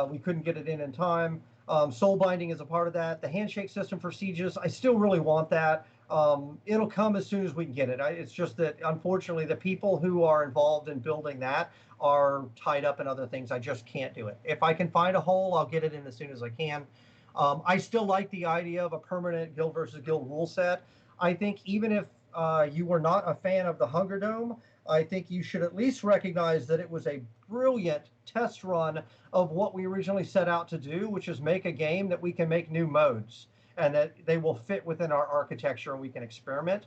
We couldn't get it in time. Soul binding is a part of that. The handshake system for sieges, I still really want that. It'll come as soon as we can get it. It's just that, unfortunately, the people who are involved in building that are tied up in other things. I just can't do it. If I can find a hole, I'll get it in as soon as I can. I still like the idea of a permanent guild versus guild rule set. I think even if you were not a fan of the Hungerdom, I think you should at least recognize that it was a brilliant test run of what we originally set out to do, which is make a game that we can make new modes and that they will fit within our architecture and we can experiment,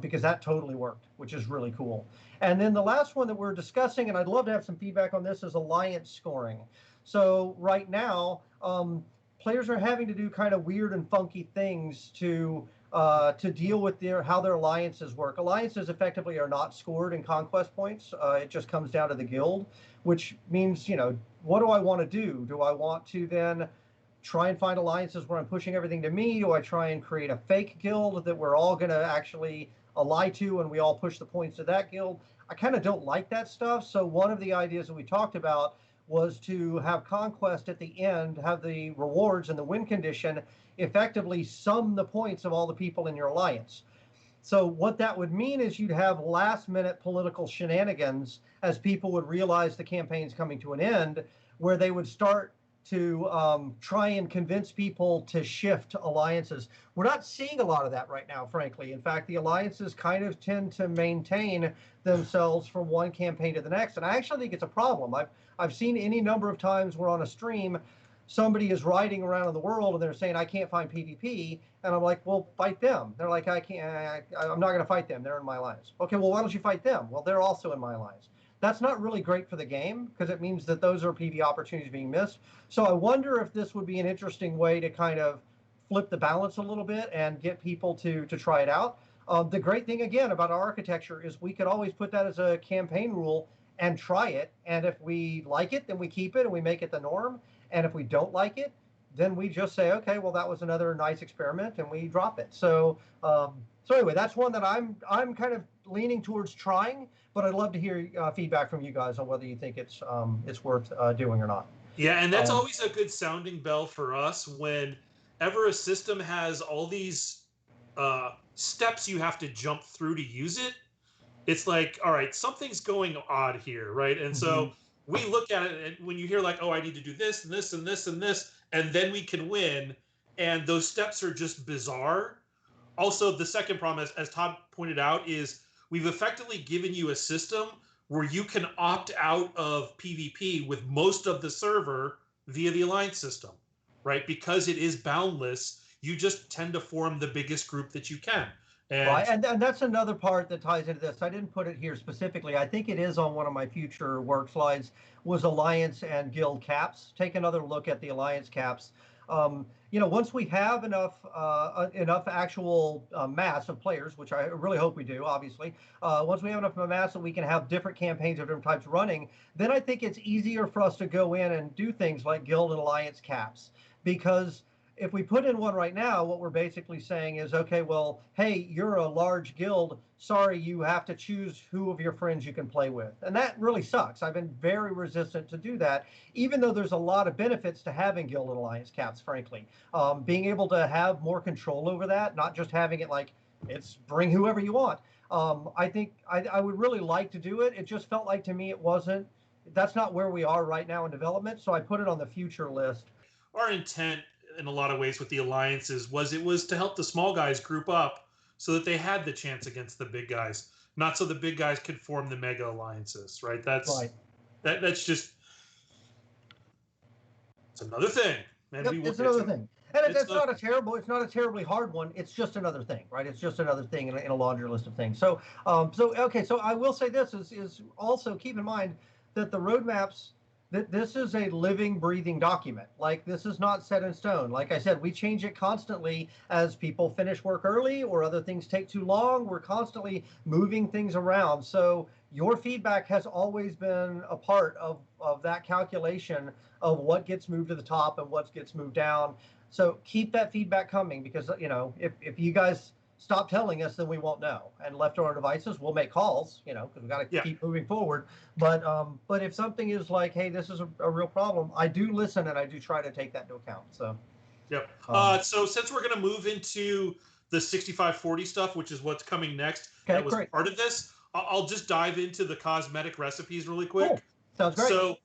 because that totally worked, which is really cool. And then the last one that we're discussing, and I'd love to have some feedback on this, is alliance scoring. So right now, players are having to do kind of weird and funky things to deal with how their alliances work. Alliances effectively are not scored in conquest points. It just comes down to the guild, which means, what do I want to do? Do I want to then try and find alliances where I'm pushing everything to me? Do I try and create a fake guild that we're all going to actually ally to and we all push the points to that guild? I kind of don't like that stuff. So one of the ideas that we talked about was to have conquest at the end, have the rewards and the win condition effectively sum the points of all the people in your alliance. So what that would mean is you'd have last minute political shenanigans as people would realize the campaign's coming to an end, where they would start to try and convince people to shift alliances. We're not seeing a lot of that right now, frankly. In fact, the alliances kind of tend to maintain themselves from one campaign to the next. And I actually think it's a problem. I've seen any number of times where on a stream, somebody is riding around in the world and they're saying, I can't find PvP. And I'm like, well, fight them. They're like, I'm not going to fight them. They're in my alliance. Okay, well, why don't you fight them? Well, they're also in my alliance. that's not really great for the game because it means that those are PV opportunities being missed. So I wonder if this would be an interesting way to kind of flip the balance a little bit and get people to try it out. The great thing again about our architecture is we could always put that as a campaign rule and try it. And if we like it, then we keep it and we make it the norm. And if we don't like it, then we just say, okay, well, that was another nice experiment, and we drop it. So, so anyway, that's one that I'm kind of leaning towards trying, but I'd love to hear feedback from you guys on whether you think it's worth doing or not. Yeah, and that's always a good sounding bell for us whenever a system has all these steps you have to jump through to use it. It's like, all right, something's going odd here, right? And so we look at it, and when you hear like, oh, I need to do this and this and this and this, and then we can win, and those steps are just bizarre. Also, the second problem, as Todd pointed out, is we've effectively given you a system where you can opt out of PvP with most of the server via the alliance system, right? Because it is boundless, you just tend to form the biggest group that you can. Right, and that's another part that ties into this. I didn't put it here specifically. I think it is on one of my future work slides, was Alliance and Guild caps. Take another look at the Alliance caps. You know, once we have enough actual mass of players, which I really hope we do, obviously, once we have enough mass that we can have different campaigns of different types running, then I think it's easier for us to go in and do things like Guild and Alliance caps. Because if we put in one right now, what we're basically saying is, okay, well, hey, you're a large guild. Sorry, you have to choose who of your friends you can play with. And that really sucks. I've been very resistant to do that, even though there's a lot of benefits to having Guild and Alliance caps, frankly. Being able to have more control over that, not just having it like, it's bring whoever you want. I think I would really like to do it. It just felt like to me it wasn't, that's not where we are right now in development. So I put it on the future list. Our intent in a lot of ways with the alliances was to help the small guys group up so that they had the chance against the big guys, not so the big guys could form the mega alliances, right? That's right. That's just, it's another thing. And yep, it's another thing. And it's not a terribly hard one. It's just another thing, right? It's just another thing in a laundry list of things. So, okay. So I will say this is also keep in mind that the roadmaps, that this is a living, breathing document. Like, this is not set in stone. Like I said, we change it constantly as people finish work early or other things take too long. We're constantly moving things around. So your feedback has always been a part of that calculation of what gets moved to the top and what gets moved down. So keep that feedback coming, because, you know, if you guys stop telling us, then we won't know. And left on our devices, we'll make calls, you know, because we've got to keep moving forward. But if something is like, hey, this is a real problem, I do listen and I do try to take that into account. So, yep. So since we're going to move into the 6540 stuff, which is what's coming next, that was part of this, I'll just dive into the cosmetic recipes really quick. Cool. Sounds great. So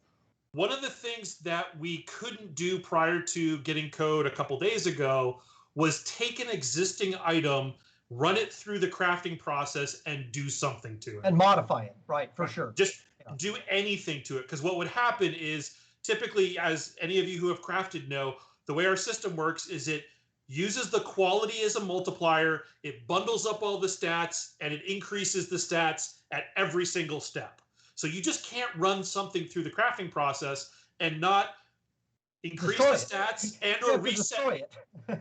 one of the things that we couldn't do prior to getting code a couple days ago was take an existing item, run it through the crafting process, and do something to it. And modify it, right, for sure. Just do anything to it. Because what would happen is, typically, as any of you who have crafted know, the way our system works is it uses the quality as a multiplier, it bundles up all the stats, and it increases the stats at every single step. So you just can't run something through the crafting process and not increase the stats and or reset it.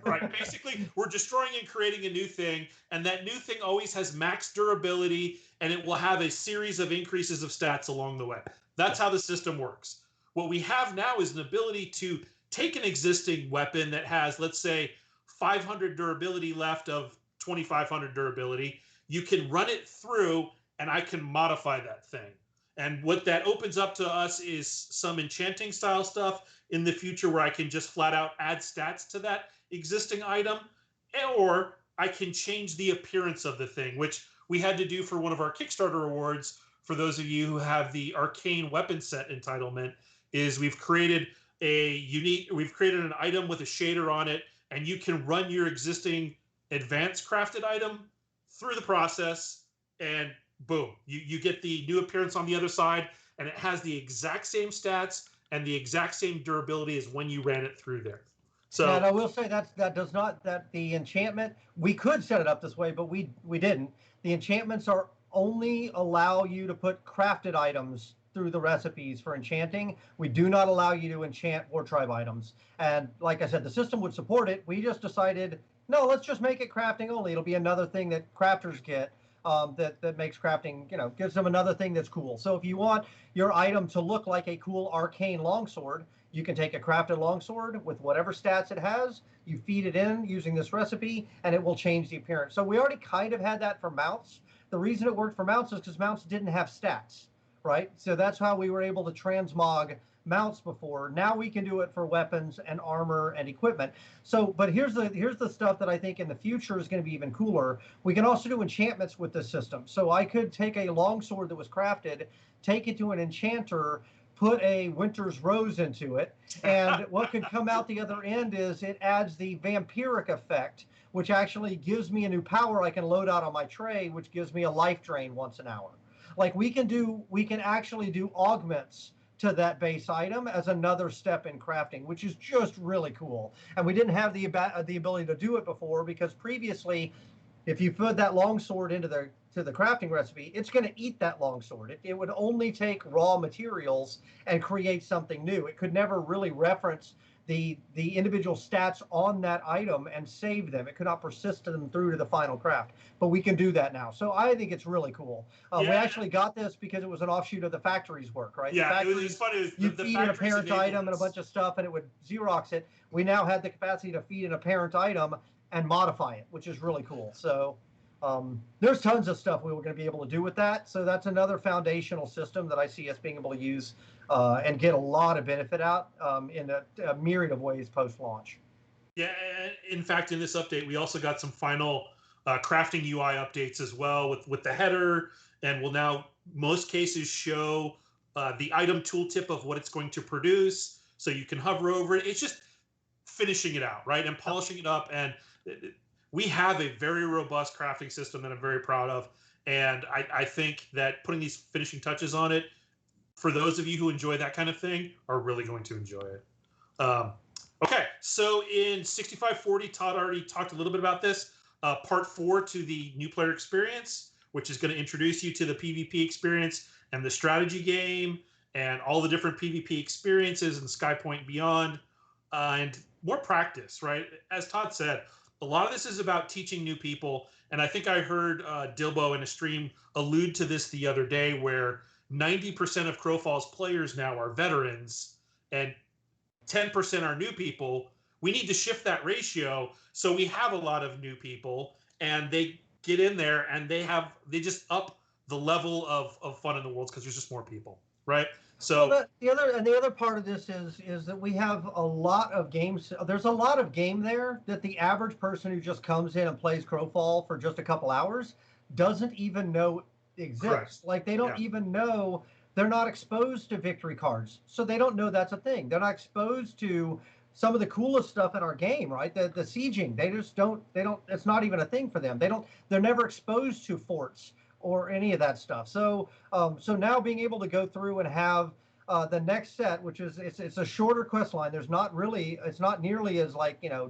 Right. Basically, we're destroying and creating a new thing, and that new thing always has max durability, and it will have a series of increases of stats along the way. That's how the system works. What we have now is an ability to take an existing weapon that has, let's say, 500 durability left of 2,500 durability. You can run it through, and I can modify that thing. And what that opens up to us is some enchanting style stuff in the future where I can just flat out add stats to that existing item, or I can change the appearance of the thing, which we had to do for one of our Kickstarter awards. For those of you who have the arcane weapon set entitlement, is we've created an item with a shader on it, and you can run your existing advanced crafted item through the process, and boom, you get the new appearance on the other side, and it has the exact same stats and the exact same durability as when you ran it through there. So, and I will say that does not, that the enchantment, we could set it up this way, but we didn't. The enchantments are only allow you to put crafted items through the recipes for enchanting. We do not allow you to enchant War Tribe items. And like I said, the system would support it. We just decided, no, let's just make it crafting only. It'll be another thing that crafters get that makes crafting, gives them another thing that's cool. So if you want your item to look like a cool arcane longsword, you can take a crafted longsword with whatever stats it has, you feed it in using this recipe, and it will change the appearance. So we already kind of had that for mounts. The reason it worked for mounts is because mounts didn't have stats, right? So that's how we were able to transmog mounts before. Now we can do it for weapons and armor and equipment. So, but here's the stuff that I think in the future is going to be even cooler. We can also do enchantments with this system. So I could take a longsword that was crafted, take it to an enchanter, put a Winter's Rose into it, and what could come out the other end is it adds the vampiric effect, which actually gives me a new power I can load out on my tray, which gives me a life drain once an hour. Like we can actually do augments to that base item as another step in crafting, which is just really cool. And we didn't have the ability to do it before because previously, if you put that longsword into the crafting recipe, it's going to eat that longsword. It would only take raw materials and create something new. It could never really reference the individual stats on that item and save them. It could not persist them through to the final craft, but we can do that now. So I think it's really cool. We actually got this because it was an offshoot of the factory's work, right? Yeah, it was funny. You feed in a parent item and a bunch of stuff, and it would Xerox it. We now had the capacity to feed in a parent item and modify it, which is really cool. So there's tons of stuff we were going to be able to do with that. So that's another foundational system that I see us being able to use and get a lot of benefit out in a myriad of ways post-launch. Yeah, in fact, in this update, we also got some final crafting UI updates as well with the header, and will now, most cases, show the item tooltip of what it's going to produce, so you can hover over it. It's just finishing it out, right, and polishing it up. And we have a very robust crafting system that I'm very proud of, and I think that putting these finishing touches on it, for those of you who enjoy that kind of thing, are really going to enjoy it. Okay, so in 6540, Todd already talked a little bit about this. Part 4 to the new player experience, which is going to introduce you to the PvP experience and the strategy game and all the different PvP experiences and Skypoint beyond, and more practice, right? As Todd said, a lot of this is about teaching new people, and I think I heard Dilbo in a stream allude to this the other day, where 90% of Crowfall's players now are veterans and 10% are new people. We need to shift that ratio so we have a lot of new people and they get in there and they just up the level of fun in the world because there's just more people, right? So well, the other part of this is that we have a lot of games. There's a lot of game there that the average person who just comes in and plays Crowfall for just a couple hours doesn't even know exists. Correct. Like they don't even know. They're not exposed to victory cards, so they don't know that's a thing. They're not exposed to some of the coolest stuff in our game, right? The sieging. They just don't. They don't. It's not even a thing for them. They're never exposed to forts or any of that stuff. So so now being able to go through and have the next set, which is it's a shorter quest line. It's not nearly as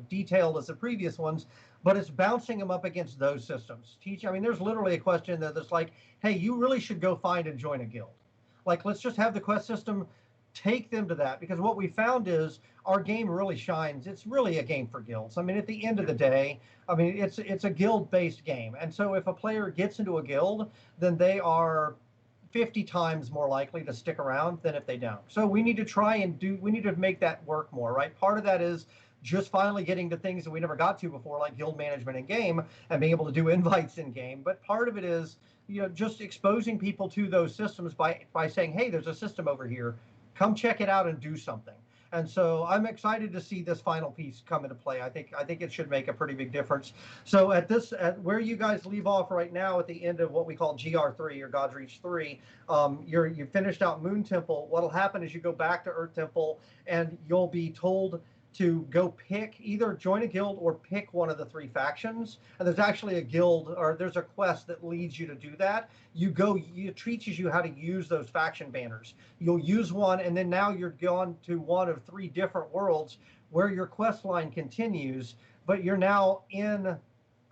detailed as the previous ones, but it's bouncing them up against those systems. I mean, there's literally a question that's like, hey, you really should go find and join a guild. Like, let's just have the quest system take them to that, because what we found is our game really shines. It's really a game for guilds. I mean, at the end of the day, I mean, it's a guild-based game. And so if a player gets into a guild, then they are 50 times more likely to stick around than if they don't. So we need to make that work more, right? Part of that is just finally getting to things that we never got to before, like guild management in game and being able to do invites in game. But part of it is, just exposing people to those systems by saying, hey, there's a system over here, come check it out and do something. And so I'm excited to see this final piece come into play. I think it should make a pretty big difference. So at where you guys leave off right now at the end of what we call GR3 or God's Reach 3, you finished out Moon Temple. What'll happen is you go back to Earth Temple and you'll be told to go either join a guild or pick one of the 3 factions. And there's actually a guild, or there's a quest that leads you to do that. It teaches you how to use those faction banners. You'll use one, and then now you're gone to one of 3 different worlds where your quest line continues, but you're now in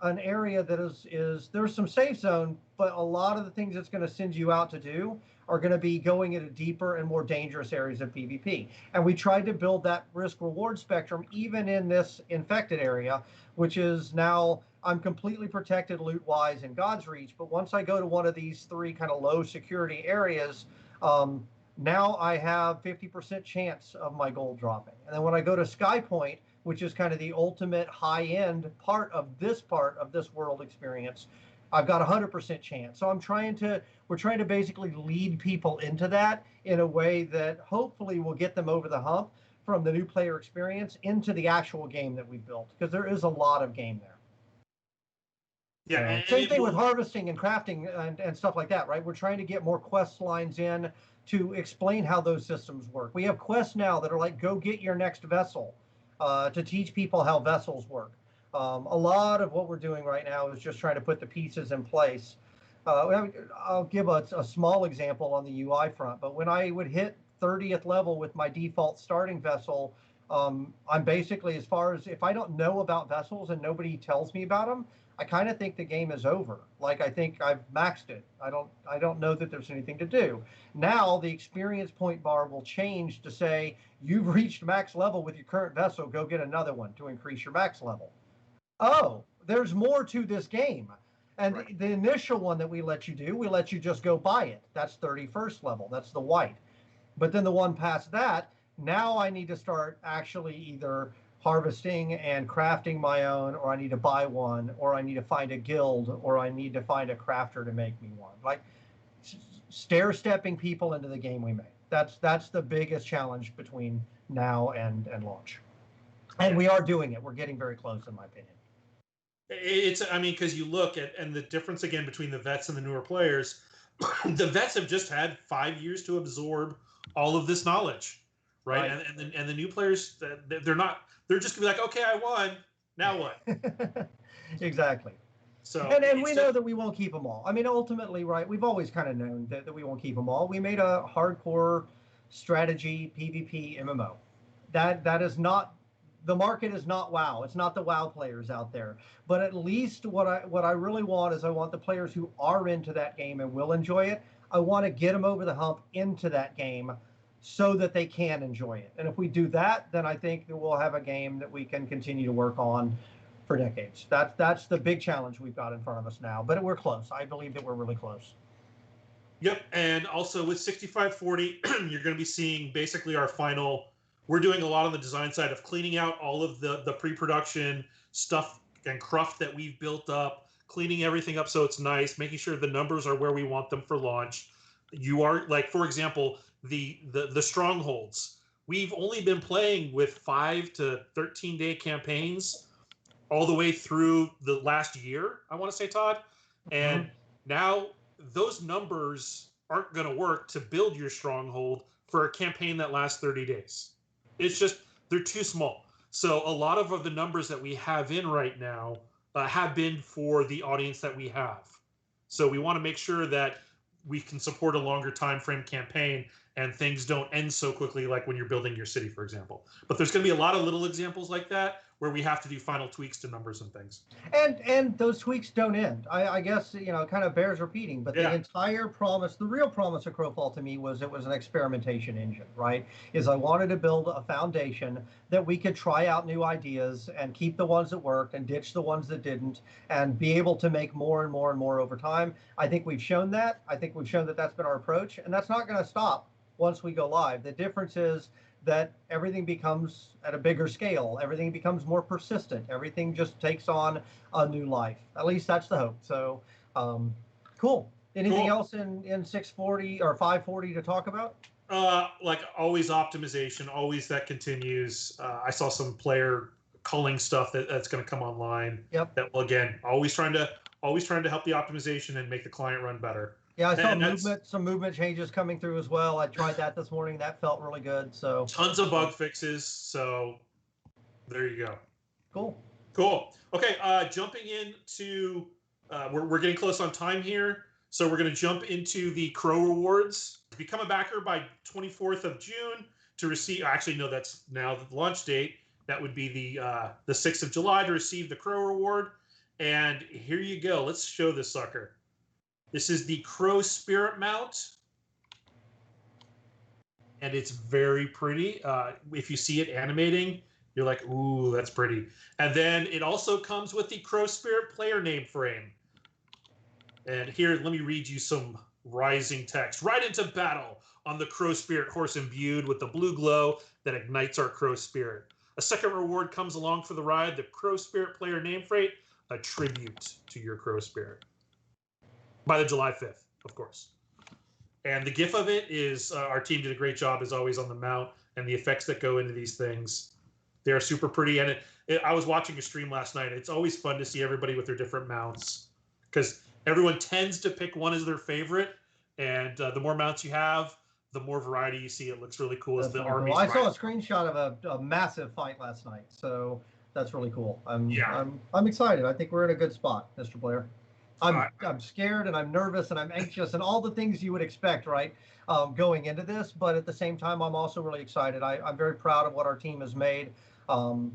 an area that is there's some safe zone, but a lot of the things it's going to send you out to do are going to be going into deeper and more dangerous areas of PvP. And we tried to build that risk reward spectrum even in this infected area, which is now I'm completely protected loot wise in God's Reach. But once I go to one of these three kind of low security areas, now I have 50% chance of my gold dropping. And then when I go to Sky Point, which is kind of the ultimate high-end part of this world experience, I've got 100% chance. So we're trying to basically lead people into that in a way that hopefully will get them over the hump from the new player experience into the actual game that we built, because there is a lot of game there. Yeah. Same thing with harvesting and crafting and stuff like that, right? We're trying to get more quest lines in to explain how those systems work. We have quests now that are like, go get your next vessel, to teach people how vessels work. A lot of what we're doing right now is just trying to put the pieces in place. I'll give a small example on the UI front, but when I would hit 30th level with my default starting vessel, I'm basically, as far as if I don't know about vessels and nobody tells me about them, I kind of think the game is over. Like, I think I've maxed it. I don't know that there's anything to do. Now the experience point bar will change to say, you've reached max level with your current vessel, go get another one to increase your max level. Oh, there's more to this game. And right. The initial one that we let you do, we let you just go buy it. That's 31st level. That's the white. But then the one past that, now I need to start actually either harvesting and crafting my own, or I need to buy one, or I need to find a guild, or I need to find a crafter to make me one. Like, stair-stepping people into the game we made. That's the biggest challenge between now and launch. And we are doing it. We're getting very close, in my opinion. Because you look at, and the difference again between the vets and the newer players, the vets have just had 5 years to absorb all of this knowledge, right? And the new players, they're just gonna be like, okay, I won, now what? Exactly. So and we know that we won't keep them all. I mean, ultimately, right, we've always kind of known that we won't keep them all. We made a hardcore strategy PvP MMO. That is not, the market is not WoW. It's not the WoW players out there. But at least what I really want is I want the players who are into that game and will enjoy it, I want to get them over the hump into that game so that they can enjoy it. And if we do that, then I think that we'll have a game that we can continue to work on for decades. That's the big challenge we've got in front of us now. But we're close. I believe that we're really close. Yep. And also with 6540, you're going to be seeing basically our final. We're doing a lot on the design side of cleaning out all of the pre-production stuff and cruft that we've built up, cleaning everything up so it's nice, making sure the numbers are where we want them for launch. You are, like, for example, the strongholds. We've only been playing with 5 to 13 day campaigns all the way through the last year, I want to say, Todd. And now those numbers aren't going to work to build your stronghold for a campaign that lasts 30 days. It's just, they're too small. So a lot of the numbers that we have in right now have been for the audience that we have. So we want to make sure that we can support a longer time frame campaign and things don't end so quickly, like when you're building your city, for example. But there's going to be a lot of little examples like that where we have to do final tweaks to numbers and things. And those tweaks don't end. I guess, it kind of bears repeating, but the entire promise, the real promise of Crowfall to me was it was an experimentation engine, right? Is I wanted to build a foundation that we could try out new ideas and keep the ones that worked and ditch the ones that didn't, and be able to make more and more and more over time. I think we've shown that. I think we've shown that that's been our approach, and that's not going to stop once we go live. The difference is that everything becomes at a bigger scale. Everything becomes more persistent. Everything just takes on a new life. At least that's the hope. So, cool. Anything else in 640 or 540 to talk about? Like always, optimization. Always that continues. I saw some player culling stuff that's going to come online. Yep. That will, again, always trying to help the optimization and make the client run better. Yeah, I saw some movement changes coming through as well. I tried that this morning. That felt really good. So tons of bug fixes. So there you go. Cool. Okay, jumping into we're getting close on time here, so we're going to jump into the Crow rewards. Become a backer by 24th of June to receive. Actually, no, that's now the launch date. That would be the 6th of July to receive the Crow reward. And here you go. Let's show this sucker. This is the Crow Spirit mount. And it's very pretty. If you see it animating, you're like, ooh, that's pretty. And then it also comes with the Crow Spirit player name frame. And here, let me read you some rising text. Right into battle on the Crow Spirit horse imbued with the blue glow that ignites our Crow Spirit. A second reward comes along for the ride, the Crow Spirit player name frame, a tribute to your Crow Spirit. By the July 5th, of course. And the GIF of it is our team did a great job, as always, on the mount and the effects that go into these things. They're super pretty. And I was watching a stream last night. It's always fun to see everybody with their different mounts because everyone tends to pick one as their favorite. And the more mounts you have, the more variety you see. It looks really cool. As the armies. I saw a screenshot of a massive fight last night, so that's really cool. I'm excited. I think we're in a good spot, Mr. Blair. I'm scared and I'm nervous and I'm anxious and all the things you would expect, right, going into this. But at the same time, I'm also really excited. I'm very proud of what our team has made.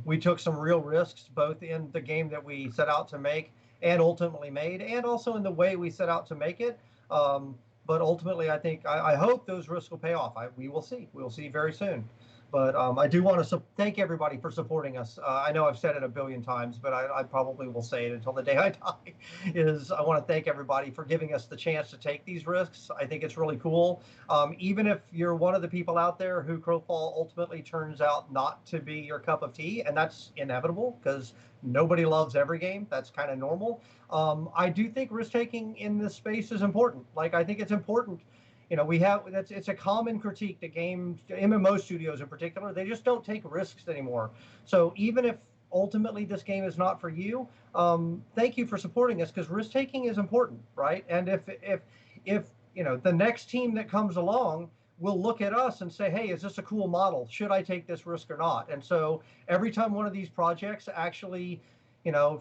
We took some real risks, both in the game that we set out to make and ultimately made, and also in the way we set out to make it. But ultimately, I hope those risks will pay off. We will see. We'll see very soon. But I do want to thank everybody for supporting us. I know I've said it a billion times, but I probably will say it until the day I die, I want to thank everybody for giving us the chance to take these risks. I think it's really cool. Even if you're one of the people out there who Crowfall ultimately turns out not to be your cup of tea, and that's inevitable because nobody loves every game. That's kind of normal. I do think risk-taking in this space is important. Like, I think it's important. You know, it's a common critique that MMO studios in particular, they just don't take risks anymore. So even if ultimately this game is not for you, thank you for supporting us because risk taking is important, right? And if you know the next team that comes along will look at us and say, hey, is this a cool model? Should I take this risk or not? And so every time one of these projects actually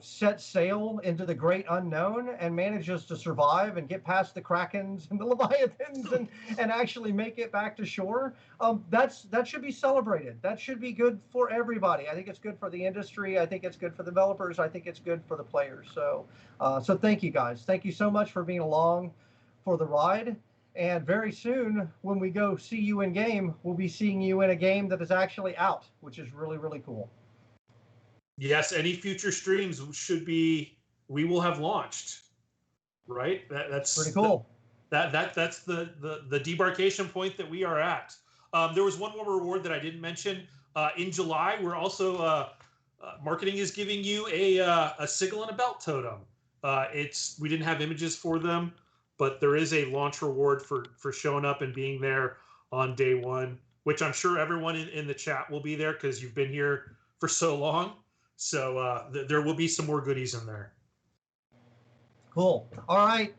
sets sail into the great unknown and manages to survive and get past the Krakens and the Leviathans and actually make it back to shore, that should be celebrated. That should be good for everybody. I think it's good for the industry. I think it's good for the developers. I think it's good for the players. So thank you guys. Thank you so much for being along for the ride. And very soon, when we go see you in game, we'll be seeing you in a game that is actually out, which is really, really cool. Yes, any future streams we will have launched, right? That's pretty cool. That's the debarkation point that we are at. There was one more reward that I didn't mention. In July, we're also marketing is giving you a sigil and a belt totem. We didn't have images for them, but there is a launch reward for showing up and being there on day one, which I'm sure everyone in the chat will be there because you've been here for so long. So there will be some more goodies in there. Cool. All right.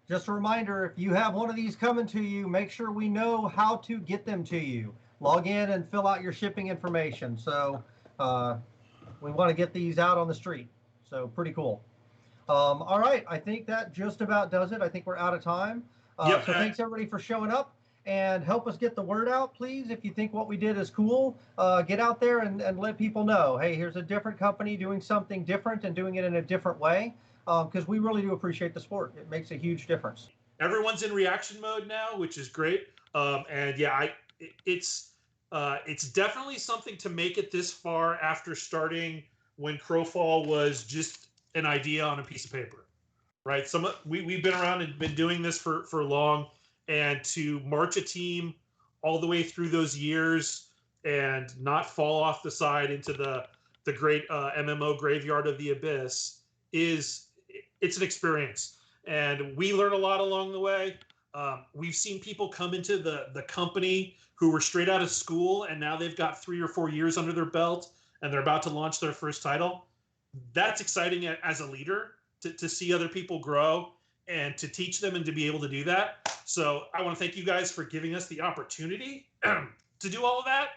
Just a reminder, if you have one of these coming to you, make sure we know how to get them to you. Log in and fill out your shipping information. So we want to get these out on the street. So pretty cool. All right. I think that just about does it. I think we're out of time. Yep. So thanks everybody for showing up. And help us get the word out, please. If you think what we did is cool, get out there and let people know, hey, here's a different company doing something different and doing it in a different way, because we really do appreciate the sport. It makes a huge difference. Everyone's in reaction mode now, which is great. And yeah, it's definitely something to make it this far after starting when Crowfall was just an idea on a piece of paper, right? We've been around and been doing this for long. And to march a team all the way through those years and not fall off the side into the great MMO graveyard of the abyss it's an experience. And we learn a lot along the way. We've seen people come into the company who were straight out of school and now they've got 3 or 4 years under their belt and they're about to launch their first title. That's exciting as a leader to see other people grow and to teach them and to be able to do that. So I want to thank you guys for giving us the opportunity to do all of that.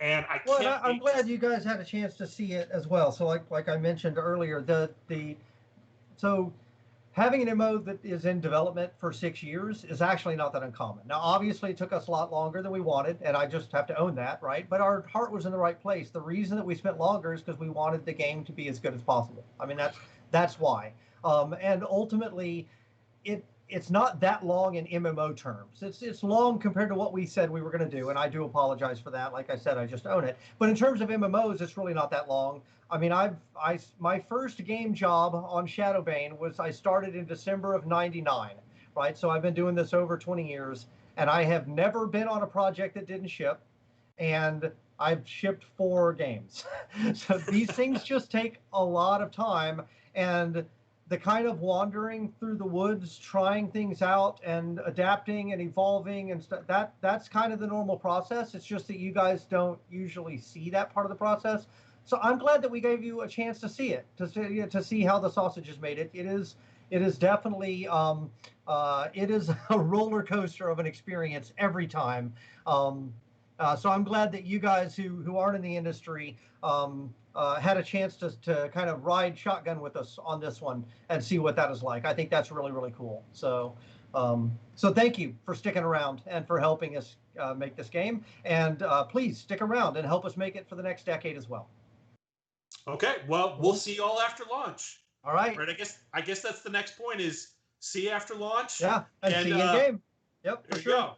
And I'm glad you guys had a chance to see it as well. So like I mentioned earlier, so having an MMO that is in development for 6 years is actually not that uncommon. Now, obviously, it took us a lot longer than we wanted, and I just have to own that, right? But our heart was in the right place. The reason that we spent longer is because we wanted the game to be as good as possible. I mean, That's why. And ultimately, it's not that long in MMO terms. It's long compared to what we said we were going to do, and I do apologize for that. Like I said, I just own it. But in terms of MMOs, it's really not that long. I mean, my first game job on Shadowbane was I started in December of '99, right? So I've been doing this over 20 years, and I have never been on a project that didn't ship, and I've shipped 4 games. So these things just take a lot of time, and the kind of wandering through the woods, trying things out and adapting and evolving and stuff, that's kind of the normal process. It's just that you guys don't usually see that part of the process. So I'm glad that we gave you a chance to see it, to see how the sausage is made. It is definitely it is a roller coaster of an experience every time. So I'm glad that you guys who aren't in the industry had a chance to kind of ride shotgun with us on this one and see what that is like. I think that's really, really cool. So so thank you for sticking around and for helping us make this game. And please stick around and help us make it for the next decade as well. Okay, well, we'll see you all after launch. All right. Right. I guess that's the next point is see you after launch. Yeah, and see you in game. Yep, for There you sure. go.